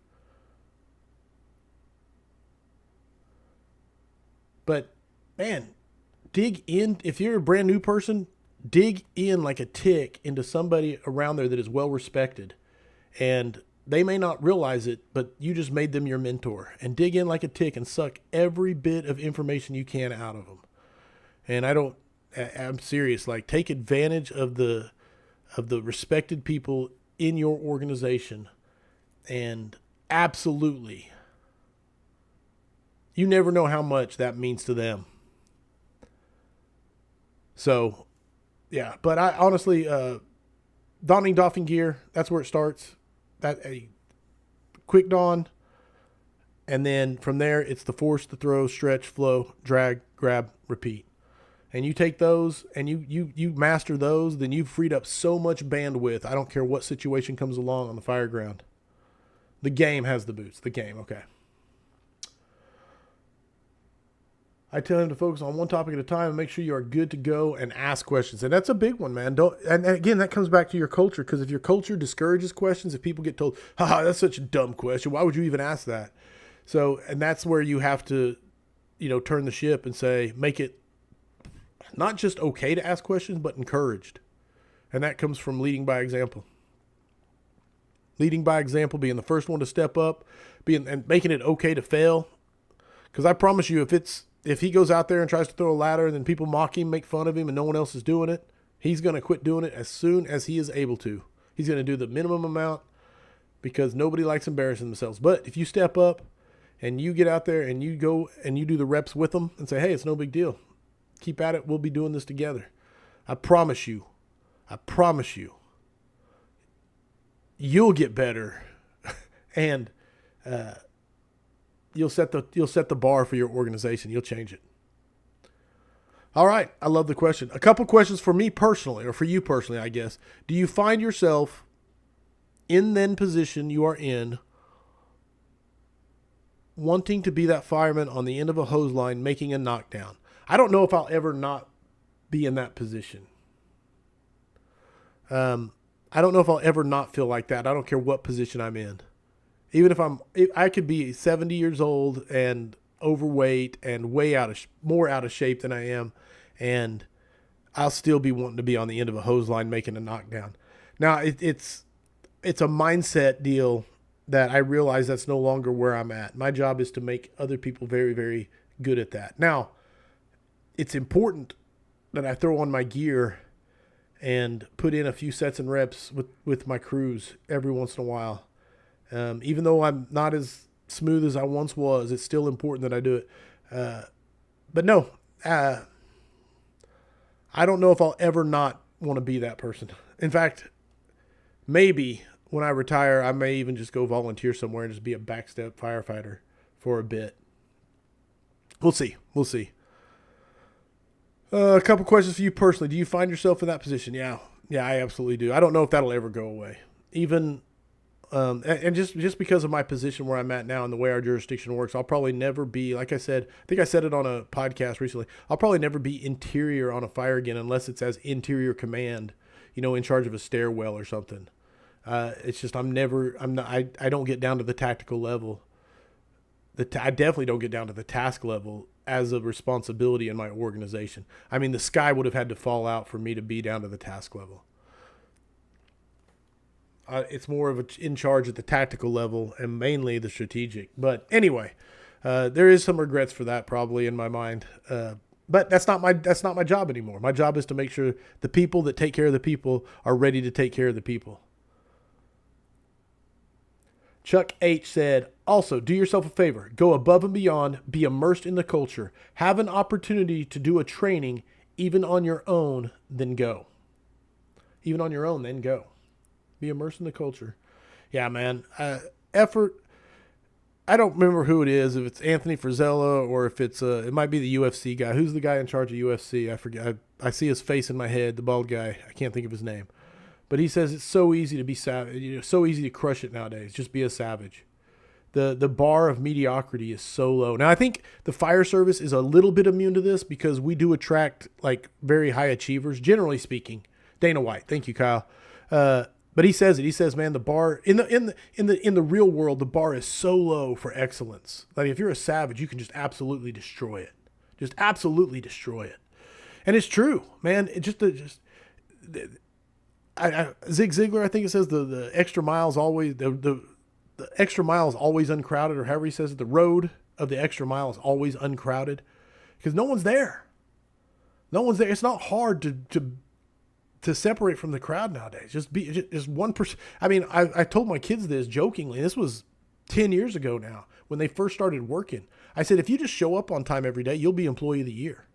But, man, dig in. If you're a brand new person, dig in like a tick into somebody around there that is well respected. And they may not realize it, but you just made them your mentor. And dig in like a tick and suck every bit of information you can out of them. And I'm serious. Like, take advantage of the respected people in your organization, and absolutely, you never know how much that means to them. So, yeah. But I honestly, donning, doffing gear. That's where it starts. That a quick don, and then from there it's the force, the throw, stretch, flow, drag, grab, repeat. And you take those and you master those, then you've freed up so much bandwidth. I don't care what situation comes along on the fire ground. The game has the boots. The game, okay. I tell him to focus on one topic at a time and make sure you are good to go and ask questions. And that's a big one, man. And again, that comes back to your culture, because if your culture discourages questions, if people get told, that's such a dumb question, why would you even ask that? So, and that's where you have to, turn the ship and say, make it not just okay to ask questions, but encouraged. And that comes from leading by example. Leading by example, being the first one to step up, and making it okay to fail. Because I promise you, if he goes out there and tries to throw a ladder and then people mock him, make fun of him, and no one else is doing it, he's going to quit doing it as soon as he is able to. He's going to do the minimum amount, because nobody likes embarrassing themselves. But if you step up and you get out there and you go and you do the reps with them and say, hey, it's no big deal. Keep at it. We'll be doing this together. I promise you, you'll get better, and you'll set the bar for your organization. You'll change it. All right. I love the question. A couple questions for me personally, or for you personally, I guess. Do you find yourself in the position you are in, wanting to be that fireman on the end of a hose line making a knockdown? I don't know if I'll ever not be in that position. I don't know if I'll ever not feel like that. I don't care what position I'm in. Even if I could be 70 years old and overweight and more out of shape than I am, and I'll still be wanting to be on the end of a hose line making a knockdown. Now, it's a mindset deal that I realize that's no longer where I'm at. My job is to make other people very, very good at that. Now, it's important that I throw on my gear and put in a few sets and reps with my crews every once in a while. Even though I'm not as smooth as I once was, it's still important that I do it. But no, I don't know if I'll ever not want to be that person. In fact, maybe when I retire, I may even just go volunteer somewhere and just be a backstep firefighter for a bit. We'll see. We'll see. A couple questions for you personally. Do you find yourself in that position? Yeah. Yeah, I absolutely do. I don't know if that'll ever go away. Even, and just because of my position where I'm at now and the way our jurisdiction works, I'll probably never be, like I said, I think I said it on a podcast recently, I'll probably never be interior on a fire again unless it's as interior command, in charge of a stairwell or something. It's just, I don't get down to the tactical level. I definitely don't get down to the task level as a responsibility in my organization. I mean, the sky would have had to fall out for me to be down to the task level. It's more of in charge at the tactical level and mainly the strategic. But anyway, there is some regrets for that probably in my mind. But that's not my job anymore. My job is to make sure the people that take care of the people are ready to take care of the people. Chuck H. said, also, do yourself a favor. Go above and beyond. Be immersed in the culture. Have an opportunity to do a training even on your own, then go. Even on your own, then go. Be immersed in the culture. Yeah, man. Effort. I don't remember who it is, if it's Anthony Frisella or if it's, it might be the UFC guy. Who's the guy in charge of UFC? I forget. I see his face in my head, the bald guy. I can't think of his name. But he says it's so easy to be savage, so easy to crush it nowadays. Just be a savage. The bar of mediocrity is so low. Now, I think the fire service is a little bit immune to this because we do attract like very high achievers, generally speaking. Dana White, thank you, Kyle. But he says it. He says, man, the bar in the real world, the bar is so low for excellence. Like if you're a savage, you can just absolutely destroy it. Just absolutely destroy it. And it's true, man. Zig Ziglar, I think it says the extra mile is always the extra mile is always uncrowded, or however he says it. The road of the extra mile is always uncrowded because no one's there. No one's there. It's not hard to separate from the crowd nowadays. Just 1%. I mean, I told my kids this jokingly. This was 10 years ago now when they first started working. I said, if you just show up on time every day, you'll be employee of the year.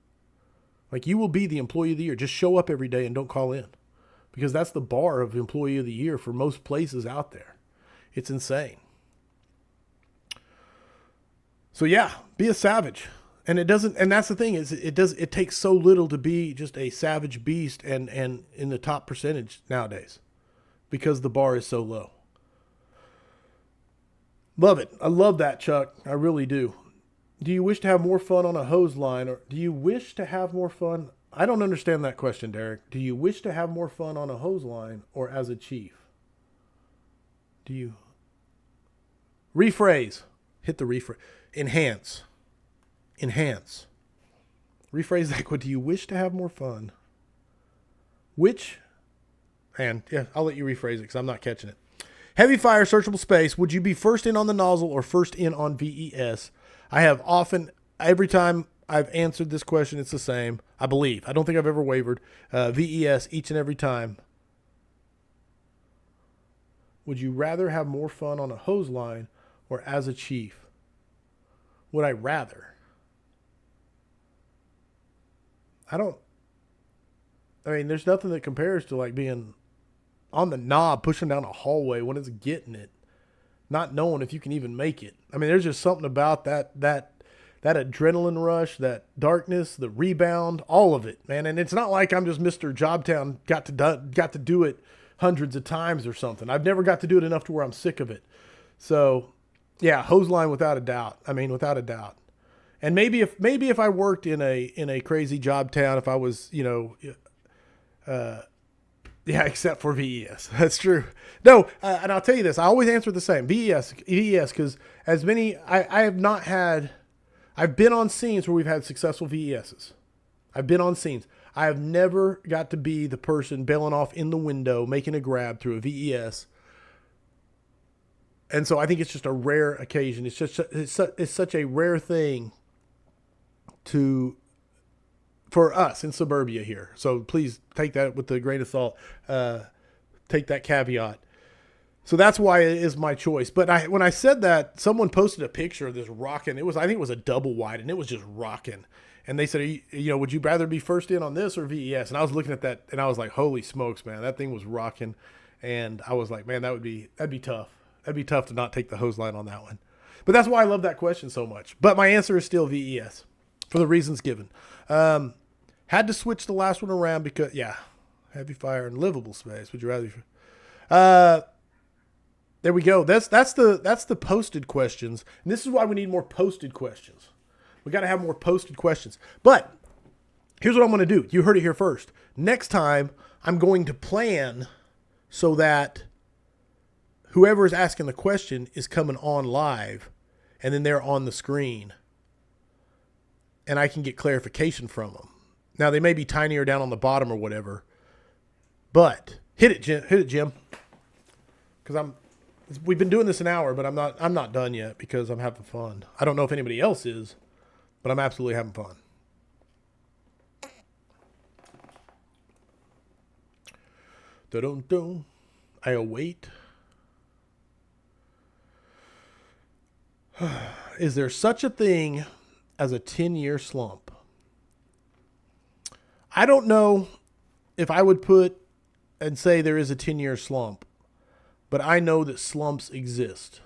Like you will be the employee of the year. Just show up every day and don't call in. Because that's the bar of employee of the year for most places out there. It's insane. So yeah, be a savage. And that's the thing is it takes so little to be just a savage beast and in the top percentage nowadays because the bar is so low. Love it. I love that, Chuck. I really do. Do you wish to have more fun on a hose line, or do you wish to have more fun? I don't understand that question, Derek. Do you wish to have more fun on a hose line or as a chief? Do you rephrase? Hit the rephrase. Enhance. Rephrase that. Do you wish to have more fun? And yeah, I'll let you rephrase it because I'm not catching it. Heavy fire, searchable space. Would you be first in on the nozzle or first in on VES? Every time I've answered this question, it's the same. I believe. I don't think I've ever wavered. VES each and every time. Would you rather have more fun on a hose line or as a chief? Would I rather? There's nothing that compares to like being on the knob, pushing down a hallway when it's getting it, not knowing if you can even make it. I mean, there's just something about that adrenaline rush, that darkness, the rebound, all of it, man. And it's not like I'm just Mr. Jobtown, got to do it hundreds of times or something. I've never got to do it enough to where I'm sick of it. So, yeah, hose line without a doubt. Without a doubt. And maybe if I worked in a crazy job town, if I was, except for VES. That's true. No, and I'll tell you this, I always answer the same. VES, because as many, I've been on scenes where we've had successful VESs. I've been on scenes. I have never got to be the person bailing off in the window, making a grab through a VES. And so I think it's just a rare occasion. It's such a rare thing for us in suburbia here. So please take that with a grain of salt. Take that caveat. So that's why it is my choice. But when I said that, someone posted a picture of this rocking. I think it was a double wide, and it was just rocking. And they said, would you rather be first in on this or VES? And I was looking at that, and I was like, holy smokes, man, that thing was rocking. And I was like, man, that'd be tough. That'd be tough to not take the hose line on that one. But that's why I love that question so much. But my answer is still VES. for the reasons given. Had to switch the last one around because, heavy fire and livable space. Would you rather? There we go. That's the posted questions. And this is why we need more posted questions. We got to have more posted questions. But here's what I'm going to do. You heard it here first. Next time, I'm going to plan so that whoever is asking the question is coming on live, and then they're on the screen, and I can get clarification from them. Now, they may be tinier down on the bottom or whatever, but hit it, Jim. Because we've been doing this an hour, but I'm not done yet because I'm having fun. I don't know if anybody else is, but I'm absolutely having fun. Dun-dun-dun. I await. Is there such a thing as a 10-year slump? I don't know if I would put and say there is a 10-year slump, but I know that slumps exist.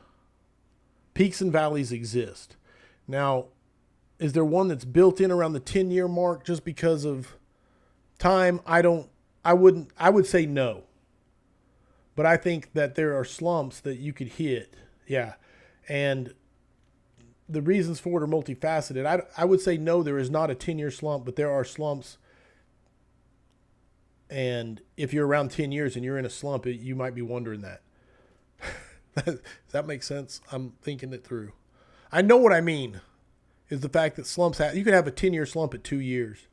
Peaks and valleys exist. Now, is there one that's built in around the 10-year mark just because of time? I would say no. But I think that there are slumps that you could hit. Yeah. And the reasons for it are multifaceted. I would say no, there is not a 10-year slump, but there are slumps. And if you're around 10 years and you're in a slump, you might be wondering that. Does that make sense? I'm thinking it through. I know what I mean is the fact that slumps you could have a 10-year slump at 2 years.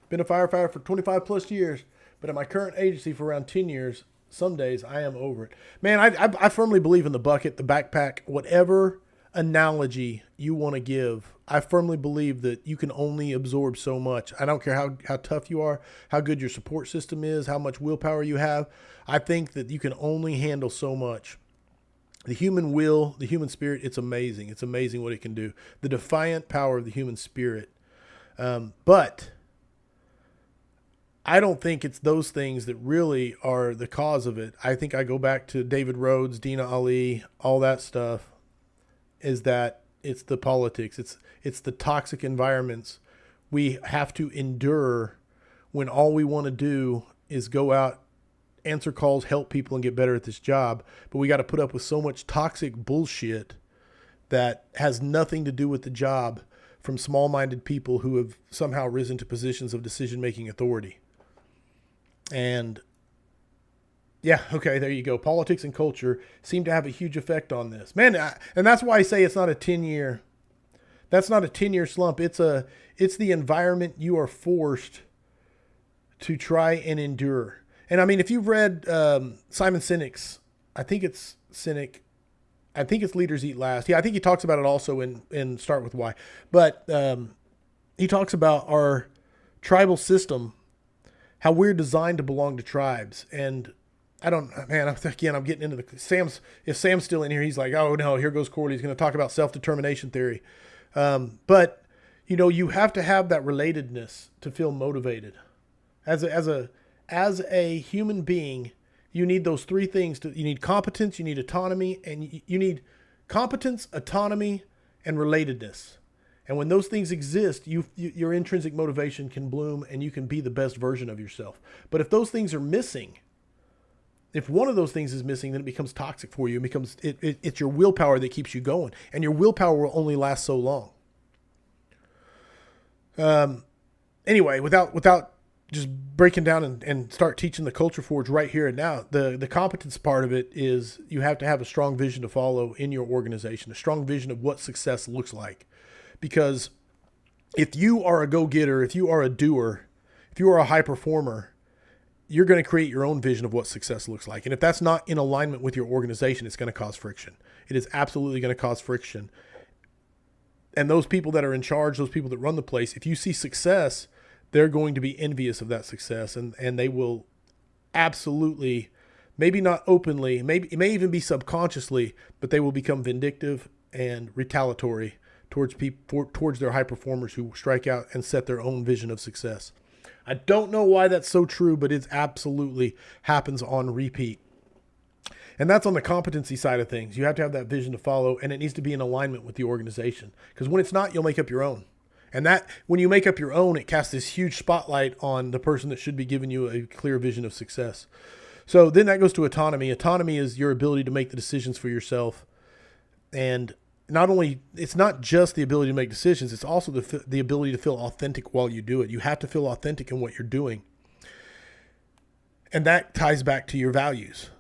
Been a firefighter for 25 plus years, but at my current agency for around 10 years, some days I am over it. Man, I firmly believe in the bucket, the backpack, whatever analogy you want to give. I firmly believe that you can only absorb so much. I don't care how tough you are, how good your support system is, how much willpower you have. I think that you can only handle so much. The human will, the human spirit, it's amazing. It's amazing what it can do. The defiant power of the human spirit. But I don't think it's those things that really are the cause of it. I think I go back to David Rhodes, Dina Ali, all that stuff, is that it's the politics. It's the toxic environments we have to endure when all we want to do is go out, answer calls, help people, and get better at this job. But we got to put up with so much toxic bullshit that has nothing to do with the job from small-minded people who have somehow risen to positions of decision-making authority. And yeah, okay, there you go. Politics and culture seem to have a huge effect on this. Man, and that's why I say it's not a 10-year. That's not a 10-year slump. It's the environment you are forced to try and endure. And I mean, if you've read Simon Sinek's, I think it's Leaders Eat Last. Yeah, I think he talks about it also in Start With Why. But he talks about our tribal system, how we're designed to belong to tribes. And I'm getting into if Sam's still in here, he's like, oh no, here goes Corley. He's going to talk about self-determination theory. But you have to have that relatedness to feel motivated. As a human being, you need those three things. You need competence, you need autonomy, and you need competence, autonomy, and relatedness. And when those things exist, your intrinsic motivation can bloom and you can be the best version of yourself. But if those things are missing, if one of those things is missing, then it becomes toxic for you. It's your willpower that keeps you going. And your willpower will only last so long. Anyway, without just breaking down and start teaching the Culture Forge right here and now, the competence part of it is you have to have a strong vision to follow in your organization, a strong vision of what success looks like. Because if you are a go-getter, if you are a doer, if you are a high performer, you're going to create your own vision of what success looks like. And if that's not in alignment with your organization, it's going to cause friction. It is absolutely going to cause friction. And those people that are in charge, those people that run the place, if you see success, they're going to be envious of that success. And they will absolutely, maybe not openly, maybe it may even be subconsciously, but they will become vindictive and retaliatory towards their high performers who strike out and set their own vision of success. I don't know why that's so true, but it absolutely happens on repeat. And that's on the competency side of things. You have to have that vision to follow, and it needs to be in alignment with the organization. Because when it's not, you'll make up your own. And that, when you make up your own, it casts this huge spotlight on the person that should be giving you a clear vision of success. So then that goes to autonomy. Autonomy is your ability to make the decisions for yourself. And not only, it's not just the ability to make decisions, it's also the ability to feel authentic while you do it. You have to feel authentic in what you're doing. And that ties back to your values.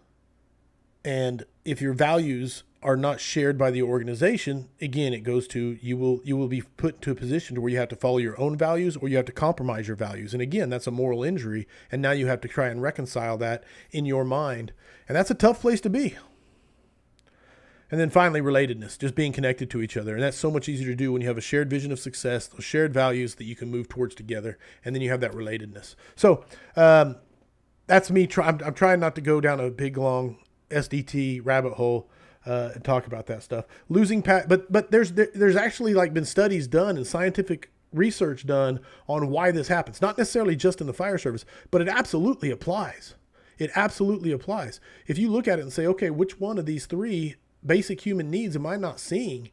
And if your values are not shared by the organization, again, it goes to you will be put into a position to where you have to follow your own values, or you have to compromise your values. And again, that's a moral injury. And now you have to try and reconcile that in your mind. And that's a tough place to be. And then finally, relatedness, just being connected to each other. And that's so much easier to do when you have a shared vision of success, those shared values that you can move towards together. And then you have that relatedness. So that's me. I'm trying not to go down a big, long SDT rabbit hole and talk about that stuff. But there's actually like been studies done and scientific research done on why this happens. Not necessarily just in the fire service, but it absolutely applies. It absolutely applies. If you look at it and say, okay, which one of these three basic human needs am I not seeing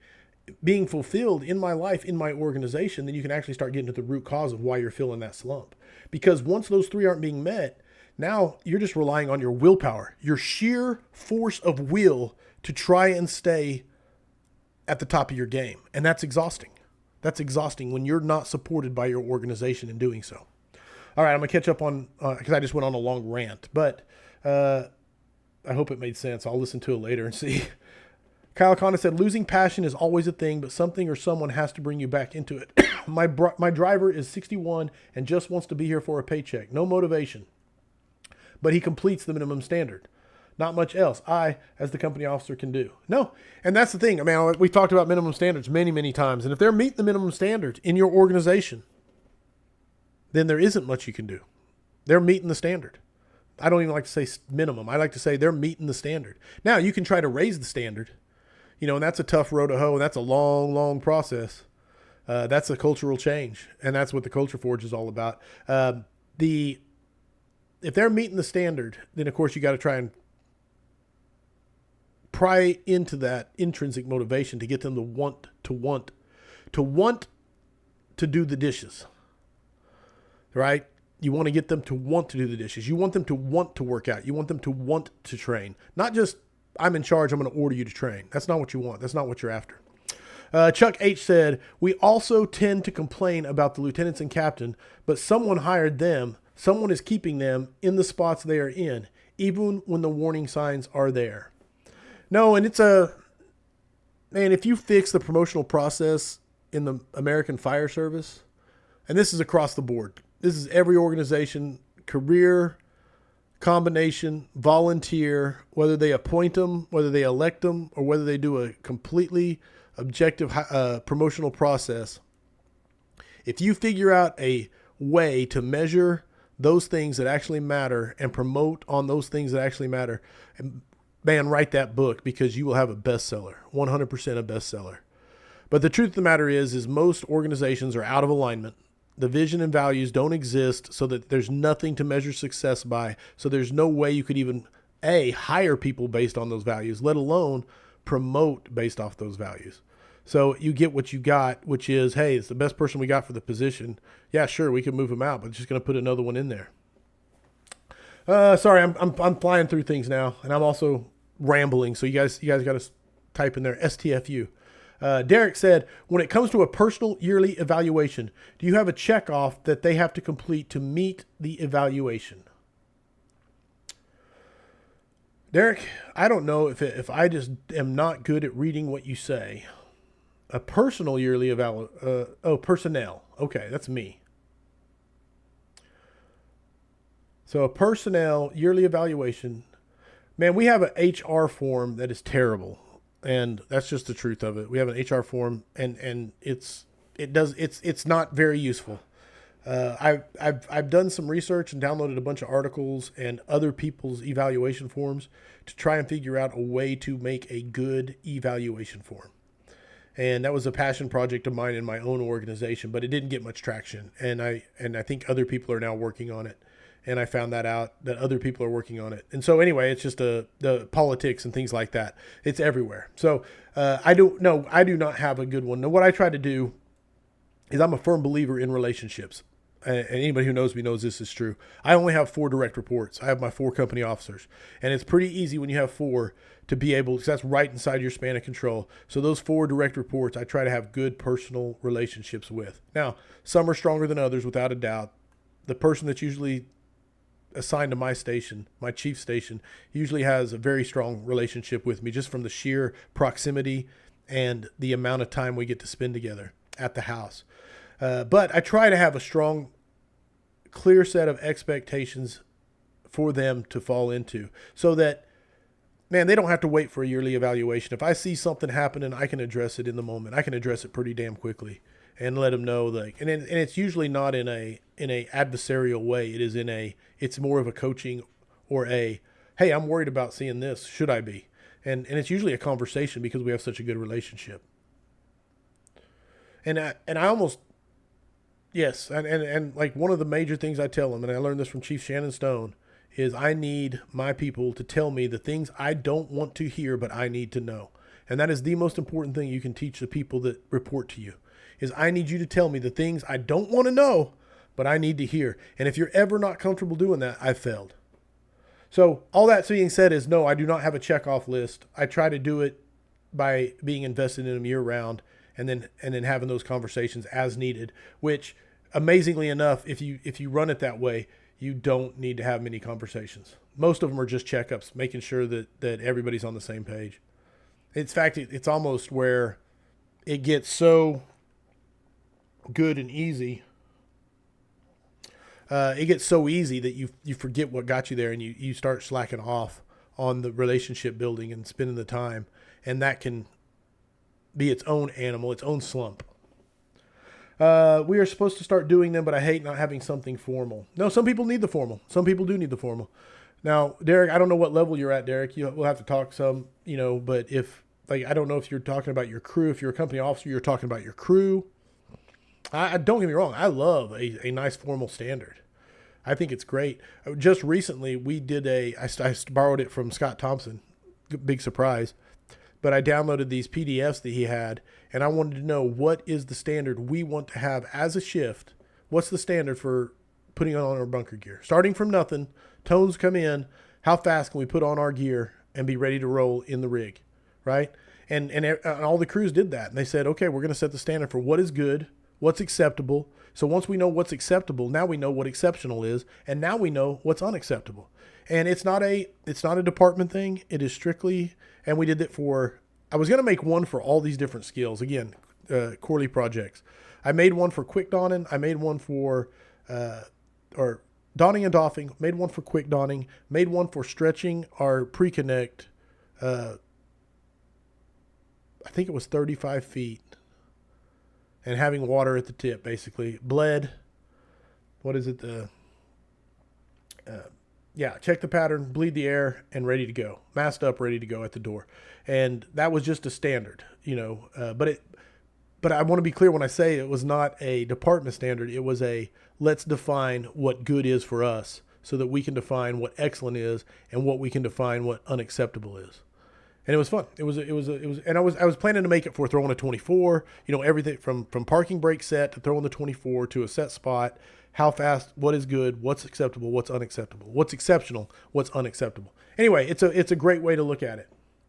being fulfilled in my life, in my organization, then you can actually start getting to the root cause of why you're feeling that slump. Because once those three aren't being met, now you're just relying on your willpower, your sheer force of will to try and stay at the top of your game. And that's exhausting. That's exhausting when you're not supported by your organization in doing so. All right, I'm going to catch up on, because I just went on a long rant, but I hope it made sense. I'll listen to it later and see. Kyle Conda said, losing passion is always a thing, but something or someone has to bring you back into it. My driver is 61 and just wants to be here for a paycheck. No motivation. But he completes the minimum standard. Not much else I, as the company officer, can do. No. And that's the thing. I mean, we've talked about minimum standards many, many times. And if they're meeting the minimum standards in your organization, then there isn't much you can do. They're meeting the standard. I don't even like to say minimum. I like to say they're meeting the standard. Now, you can try to raise the standard, and that's a tough road to hoe, and that's a long, long process. That's a cultural change, and that's what the Culture Forge is all about. If they're meeting the standard, then, of course, you got to try and pry into that intrinsic motivation to get them to want to do the dishes, right? You want to get them to want to do the dishes. You want them to want to work out. You want them to want to train. Not just, I'm in charge, I'm going to order you to train. That's not what you want. That's not what you're after. Chuck H. said, we also tend to complain about the lieutenants and captain, but someone hired them. Someone is keeping them in the spots they are in, even when the warning signs are there. No, and if you fix the promotional process in the American Fire Service, and this is across the board, this is every organization, career, combination, volunteer, whether they appoint them, whether they elect them, or whether they do a completely objective promotional process. If you figure out a way to measure those things that actually matter and promote on those things that actually matter, man, write that book, because you will have a bestseller, 100% a bestseller. But the truth of the matter is most organizations are out of alignment. The vision and values don't exist, so that there's nothing to measure success by. So there's no way you could even, hire people based on those values, let alone promote based off those values. So you get what you got, which is, hey, it's the best person we got for the position. Yeah, sure, we can move him out, but just going to put another one in there. Sorry, I'm flying through things now, and I'm also rambling. So you guys got to type in there STFU. Derek said, when it comes to a personal yearly evaluation, do you have a check off that they have to complete to meet the evaluation? Derek, I don't know if I just am not good at reading what you say. A personal yearly personnel. Okay, that's me. So a personnel yearly evaluation. Man, we have an HR form that is terrible. And that's just the truth of it. We have an HR form, and it's not very useful. I've done some research and downloaded a bunch of articles and other people's evaluation forms to try and figure out a way to make a good evaluation form. And that was a passion project of mine in my own organization, but it didn't get much traction. And I think other people are now working on it. and I found that out that other people are working on it. And so anyway, it's just the politics and things like that. It's everywhere. So I do not have a good one. Now, what I try to do is I'm a firm believer in relationships. And anybody who knows me knows this is true. I only have 4 direct reports. I have my 4 company officers. And it's pretty easy when you have 4 to be able, because that's right inside your span of control. So those 4 direct reports, I try to have good personal relationships with. Now, some are stronger than others, without a doubt. The person that's usually assigned to my station, my chief station, usually has a very strong relationship with me just from the sheer proximity and the amount of time we get to spend together at the house. But I try to have a strong, clear set of expectations for them to fall into so that, man, they don't have to wait for a yearly evaluation. If I see something happening, I can address it in the moment. I can address it pretty damn quickly and let them know, like, and it's usually not in a adversarial way. It's more of a coaching or a, hey, I'm worried about seeing this. Should I be? And it's usually a conversation because we have such a good relationship. And I almost, yes, and like one of the major things I tell them, and I learned this from Chief Shannon Stone, is I need my people to tell me the things I don't want to hear, but I need to know. And that is the most important thing you can teach the people that report to you, is I need you to tell me the things I don't want to know, but I need to hear. And if you're ever not comfortable doing that, I've failed. So all that being said is, no, I do not have a checkoff list. I try to do it by being invested in them year round and then having those conversations as needed, which amazingly enough, if you run it that way, you don't need to have many conversations. Most of them are just checkups, making sure that everybody's on the same page. In fact, it's almost where it gets so good and easy. It gets so easy that you forget what got you there, and you start slacking off on the relationship building and spending the time, and that can be its own animal, its own slump. We are supposed to start doing them, but I hate not having something formal. No, some people need the formal. Some people do need the formal. Now, Derek, I don't know what level you're at, Derek. We'll have to talk some, but I don't know if you're talking about your crew. If you're a company officer, you're talking about your crew. I don't get me wrong. I love a nice formal standard. I think it's great. Just recently, we did I borrowed it from Scott Thompson. Big surprise. But I downloaded these PDFs that he had, and I wanted to know, what is the standard we want to have as a shift? What's the standard for putting on our bunker gear? Starting from nothing, tones come in, how fast can we put on our gear and be ready to roll in the rig, right? And all the crews did that. And they said, okay, we're going to set the standard for what is good, what's acceptable. So once we know what's acceptable, now we know what exceptional is, and now we know what's unacceptable. And it's not a department thing. It is strictly, and we did it I was going to make one for all these different skills. Again, Corley projects. I made one for quick donning. I made one for, or donning and doffing. Made one for quick donning. Made one for stretching our pre-connect. I think it was 35 feet. And having water at the tip, basically. Bled. What is it? Check the pattern, bleed the air, and ready to go. Masked up, ready to go at the door. And that was just a standard, but I want to be clear when I say it was not a department standard. It was let's define what good is for us so that we can define what excellent is and what we can define what unacceptable is. And it was fun. It was, and I was planning to make it for throwing a 24, everything from parking brake set to throwing the 24 to a set spot, how fast, what is good, what's acceptable, what's unacceptable, what's exceptional, what's unacceptable. Anyway, it's a great way to look at it.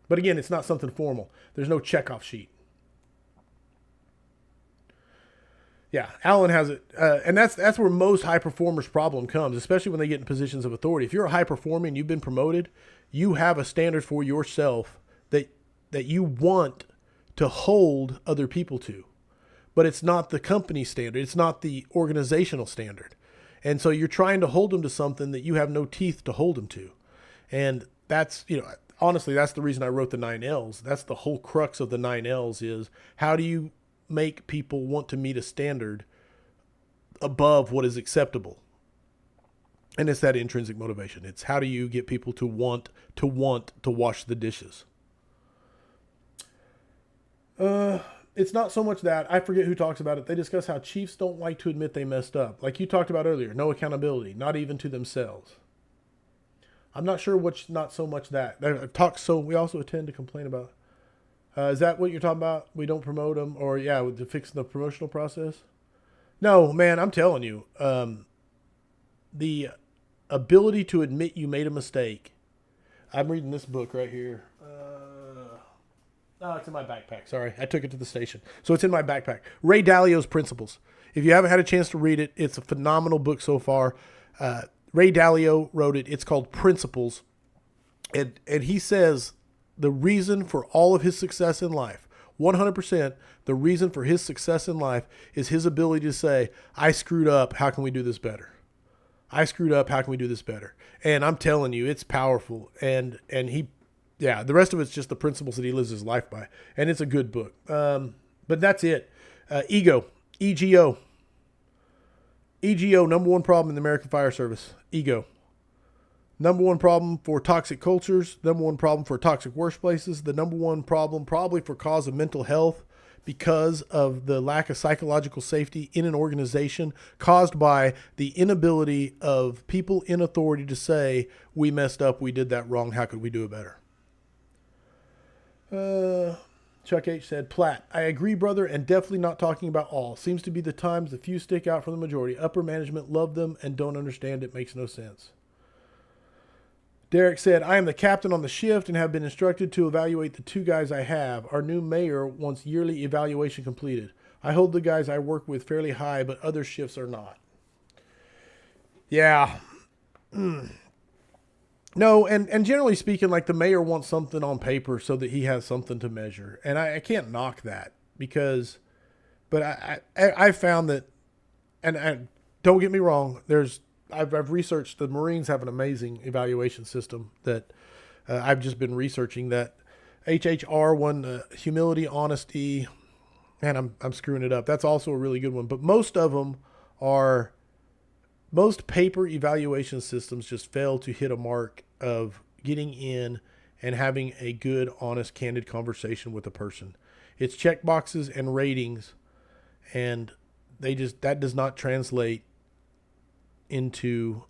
But again, it's not something formal. There's no checkoff sheet. Yeah, Alan has it. And that's where most high performers' problem comes, especially when they get in positions of authority. If you're a high performer and you've been promoted, you have a standard for yourself that you want to hold other people to. But it's not the company standard. It's not the organizational standard. And so you're trying to hold them to something that you have no teeth to hold them to. And that's, honestly, that's the reason I wrote the 9 L's. That's the whole crux of the 9 L's is, how do you make people want to meet a standard above what is acceptable? And it's that intrinsic motivation. It's how do you get people to want to wash the dishes? it's not so much that. I forget who talks about it. They discuss how chiefs don't like to admit they messed up. Like you talked about earlier, no accountability, not even to themselves. I'm not sure what's not so much that. We also tend to complain about. Is that what you're talking about? We don't promote them, or yeah, with the fixing the promotional process. No, man, I'm telling you, the ability to admit you made a mistake. I'm reading this book right here. Oh, it's in my backpack. Sorry, I took it to the station, so it's in my backpack. Ray Dalio's Principles. If you haven't had a chance to read it, it's a phenomenal book so far. Ray Dalio wrote it. It's called Principles, and he says the reason for all of his success in life, 100%, the reason for his success in life is his ability to say, I screwed up. How can we do this better? I screwed up. How can we do this better? And I'm telling you, it's powerful. And the rest of it's just the principles that he lives his life by. And it's a good book. But that's it. Ego, EGO. EGO, number one problem in the American Fire Service. Ego. Number one problem for toxic cultures. Number one problem for toxic workplaces. The number one problem probably for cause of mental health because of the lack of psychological safety in an organization caused by the inability of people in authority to say, we messed up, we did that wrong, how could we do it better? Chuck H. said, Platt, I agree, brother, and definitely not talking about all. Seems to be the times the few stick out from the majority. Upper management love them and don't understand it. Makes no sense. Derek said, I am the captain on the shift and have been instructed to evaluate the 2 guys I have. Our new mayor wants yearly evaluation completed. I hold the guys I work with fairly high, but other shifts are not. Yeah. No, and generally speaking, like the mayor wants something on paper so that he has something to measure. And I can't knock that but I found that, and don't get me wrong, I've researched, the Marines have an amazing evaluation system that I've just been researching, that HHR one, humility, honesty, and I'm screwing it up. That's also a really good one. But most paper evaluation systems just fail to hit a mark of getting in and having a good, honest, candid conversation with a person. It's check boxes and ratings, and that does not translate into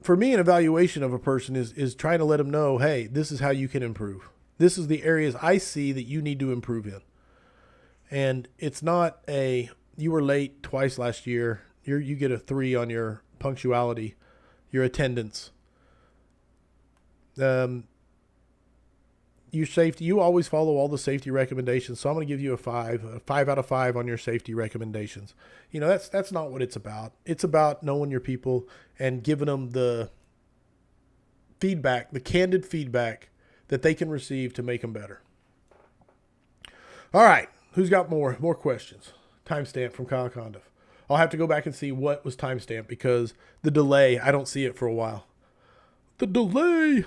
for me, an evaluation of a person is trying to let them know, hey, this is how you can improve. This is the areas I see that you need to improve in. And it's not you were late twice last year. You get a 3 on your punctuality, your attendance. Your safety, you always follow all the safety recommendations. So I'm going to give you a 5 out of 5 on your safety recommendations. That's not what it's about. It's about knowing your people and giving them the feedback, the candid feedback that they can receive to make them better. All right. Who's got more questions? Timestamp from Kyle Condiff. I'll have to go back and see what was timestamped because the delay, I don't see it for a while. The delay.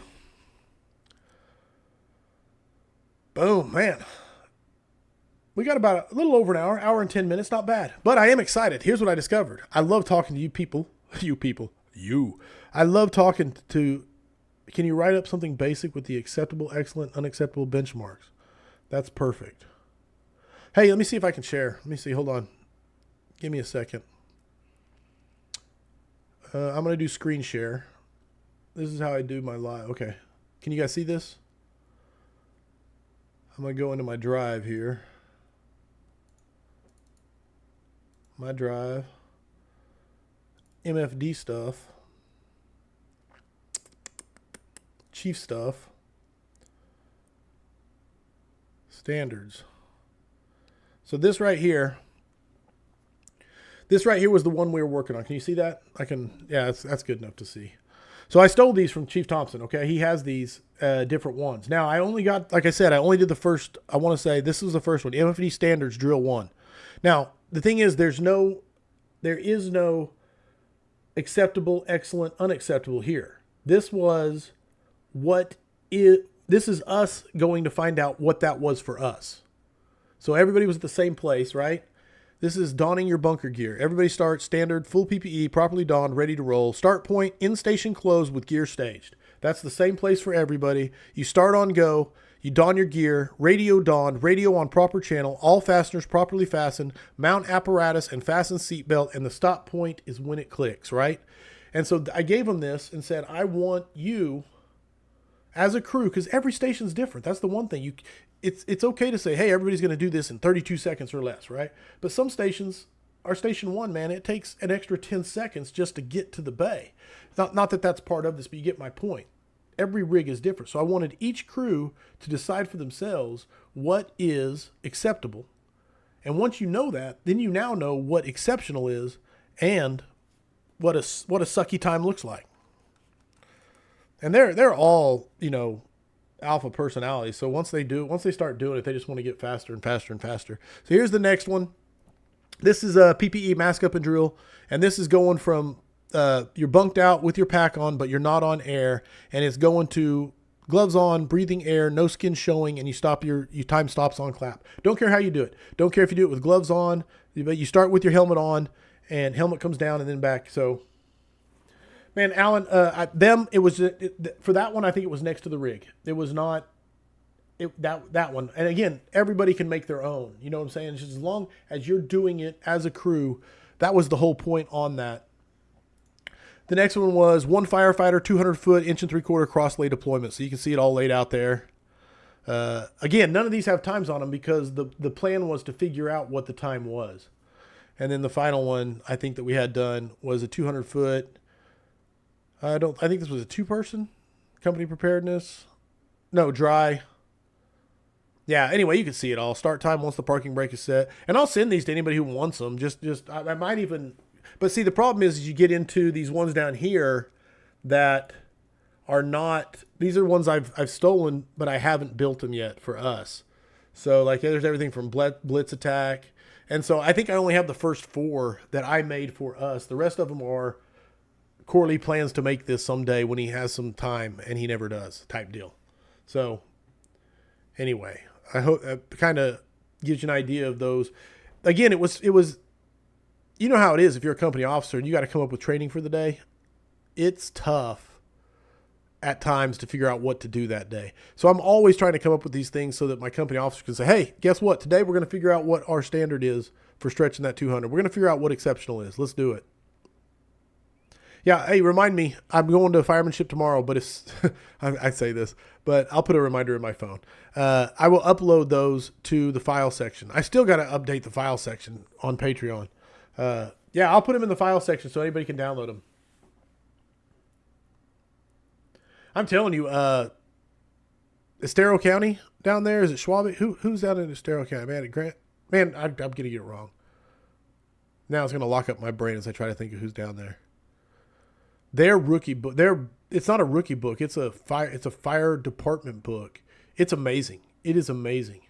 Boom, man. We got about a little over an hour and 10 minutes. Not bad. But I am excited. Here's what I discovered. I love talking to you people. You. I love talking to, can you write up something basic with the acceptable, excellent, unacceptable benchmarks? That's perfect. Hey, let me see if I can share. Let me see. Hold on. Give me a second. I'm going to do screen share. This is how I do my live. Okay. Can you guys see this? I'm going to go into my drive here. My drive. MFD stuff. Chief stuff. Standards. So this right here was the one we were working on. Can you see that? Yeah, that's good enough to see. So I stole these from Chief Thompson, okay? He has these different ones. Now, I only got, like I said, I only did the first, I want to say, this was the first one, MFD Standards Drill 1. Now, the thing is, there is no acceptable, excellent, unacceptable here. This is us going to find out what that was for us. So everybody was at the same place, right? This is donning your bunker gear. Everybody starts standard, full PPE, properly donned, ready to roll. Start point, in station closed with gear staged. That's the same place for everybody. You start on go. You don your gear, radio donned, radio on proper channel, all fasteners properly fastened, mount apparatus and fasten seatbelt, and the stop point is when it clicks, right? And so I gave them this and said, I want you as a crew, because every station's different. That's the one thing. It's okay to say, hey, everybody's going to do this in 32 seconds or less, right? But some stations, our station one, man, it takes an extra 10 seconds just to get to the bay. Not that that's part of this, but you get my point. Every rig is different. So I wanted each crew to decide for themselves what is acceptable. And once you know that, then you now know what exceptional is and what a sucky time looks like. And they're all, alpha personalities. So once they start doing it, they just want to get faster and faster and faster. So here's the next one. This is a PPE, mask up and drill. And this is going from you're bunked out with your pack on, but you're not on air, and it's going to gloves on, breathing air, no skin showing, and you stop your time stops on clap. Don't care how you do it. Don't care if you do it with gloves on, but you start with your helmet on, and helmet comes down and then back. So, man, Alan, for that one, I think it was next to the rig. It was not that one. And again, everybody can make their own. You know what I'm saying? Just as long as you're doing it as a crew, that was the whole point on that. The next one was one firefighter, 200-foot, 1 3/4 cross-lay deployment. So you can see it all laid out there. Again, none of these have times on them because the plan was to figure out what the time was. And then the final one I think that we had done was a 200-foot. I think this was a 2-person company preparedness. No, dry. Yeah, anyway, you can see it all. Start time once the parking brake is set. And I'll send these to anybody who wants them. I might even... But see, the problem is you get into these ones down here that are not, these are ones I've stolen, but I haven't built them yet for us. So like there's everything from Blitz Attack. And so I think I only have the first 4 that I made for us. The rest of them are Corley plans to make this someday when he has some time, and he never does type deal. So anyway, I hope that kind of gives you an idea of those. Again, it was, you know how it is if you're a company officer and you got to come up with training for the day. It's tough at times to figure out what to do that day. So I'm always trying to come up with these things so that my company officer can say, hey, guess what? Today we're going to figure out what our standard is for stretching that 200. We're going to figure out what exceptional is. Let's do it. Yeah, hey, remind me. I'm going to firemanship tomorrow, but it's I say this, but I'll put a reminder in my phone. I will upload those to the file section. I still got to update the file section on Patreon. Yeah, I'll put them in the file section so anybody can download them. I'm telling you, Estero County down there, is it Schwab? Who's out in Estero County? Man, I'm going to get it wrong. Now it's going to lock up my brain as I try to think of who's down there. Their rookie book, it's not a rookie book. It's a fire department book. It's amazing. It is amazing.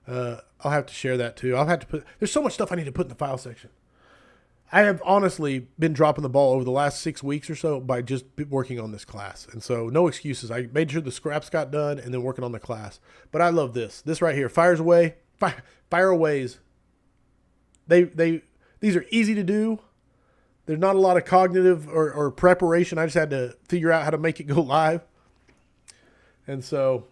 I'll have to share that too. There's so much stuff I need to put in the file section. I have honestly been dropping the ball over the last 6 weeks or so by just working on this class. And so no excuses. I made sure the scraps got done and then working on the class. But I love this. This right here, Fire Aways. These are easy to do. There's not a lot of cognitive or preparation. I just had to figure out how to make it go live. And so,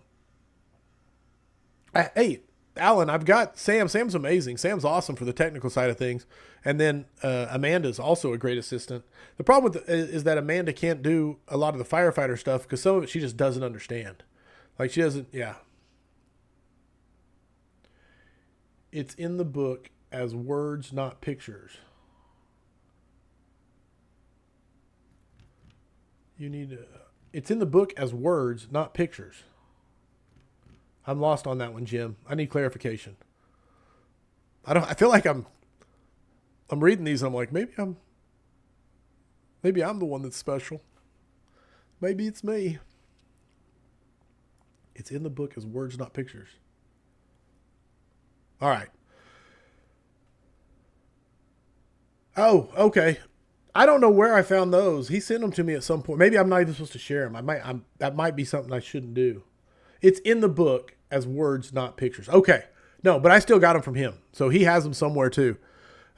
hey, Alan, I've got Sam. Sam's amazing. Sam's awesome for the technical side of things. And then Amanda's also a great assistant. The problem is that Amanda can't do a lot of the firefighter stuff because some of it she just doesn't understand. Like she doesn't, yeah. It's in the book as words, not pictures. It's in the book as words, not pictures. I'm lost on that one, Jim. I need clarification. I feel like I'm reading these and I'm like, maybe I'm the one that's special. Maybe it's me. It's in the book as words, not pictures. All right. Oh, okay. I don't know where I found those. He sent them to me at some point. Maybe I'm not even supposed to share them. That might be something I shouldn't do. It's in the book as words, not pictures. Okay. No, but I still got them from him. So he has them somewhere too.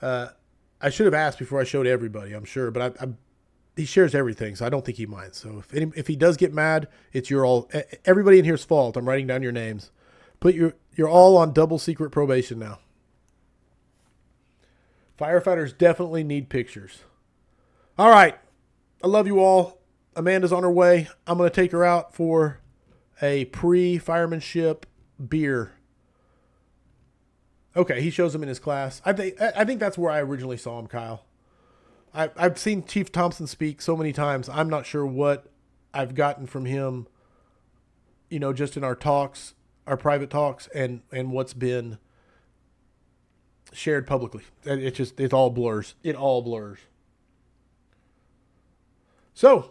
I should have asked before I showed everybody, I'm sure. But he shares everything, so I don't think he minds. So if he does get mad, it's everybody in here's fault. I'm writing down your names. You're all on double secret probation now. Firefighters definitely need pictures. All right. I love you all. Amanda's on her way. I'm going to take her out for a pre-firemanship beer. Okay, he shows him in his class. I think that's where I originally saw him, Kyle. I've seen Chief Thompson speak so many times. I'm not sure what I've gotten from him, just in our talks, our private talks, and what's been shared publicly. It all blurs. It all blurs. So,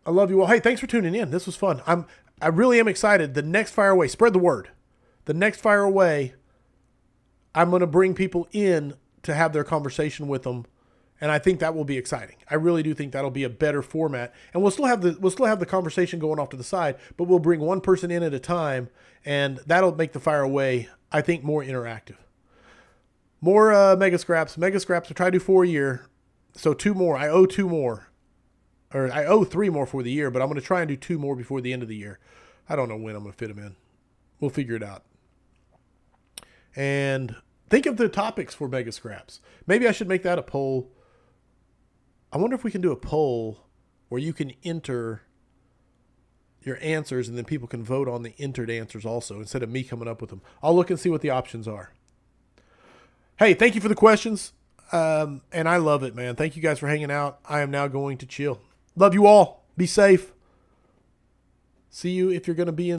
I love you all. Hey, thanks for tuning in. This was fun. I really am excited. The next Fire Away, spread the word. The next Fire Away, I'm going to bring people in to have their conversation with them, and I think that will be exciting. I really do think that'll be a better format, and we'll still have the conversation going off to the side, but we'll bring one person in at a time, and that'll make the Fire Away, I think, more interactive. More Mega Scraps. Mega Scraps. I try to do 4 a year, so 2 more. I owe 2 more. Or I owe 3 more for the year, but I'm going to try and do 2 more before the end of the year. I don't know when I'm going to fit them in. We'll figure it out. And think of the topics for Mega Scraps. Maybe I should make that a poll. I wonder if we can do a poll where you can enter your answers and then people can vote on the entered answers also instead of me coming up with them. I'll look and see what the options are. Hey, thank you for the questions. And I love it, man. Thank you guys for hanging out. I am now going to chill. Love you all. Be safe. See you if you're going to be in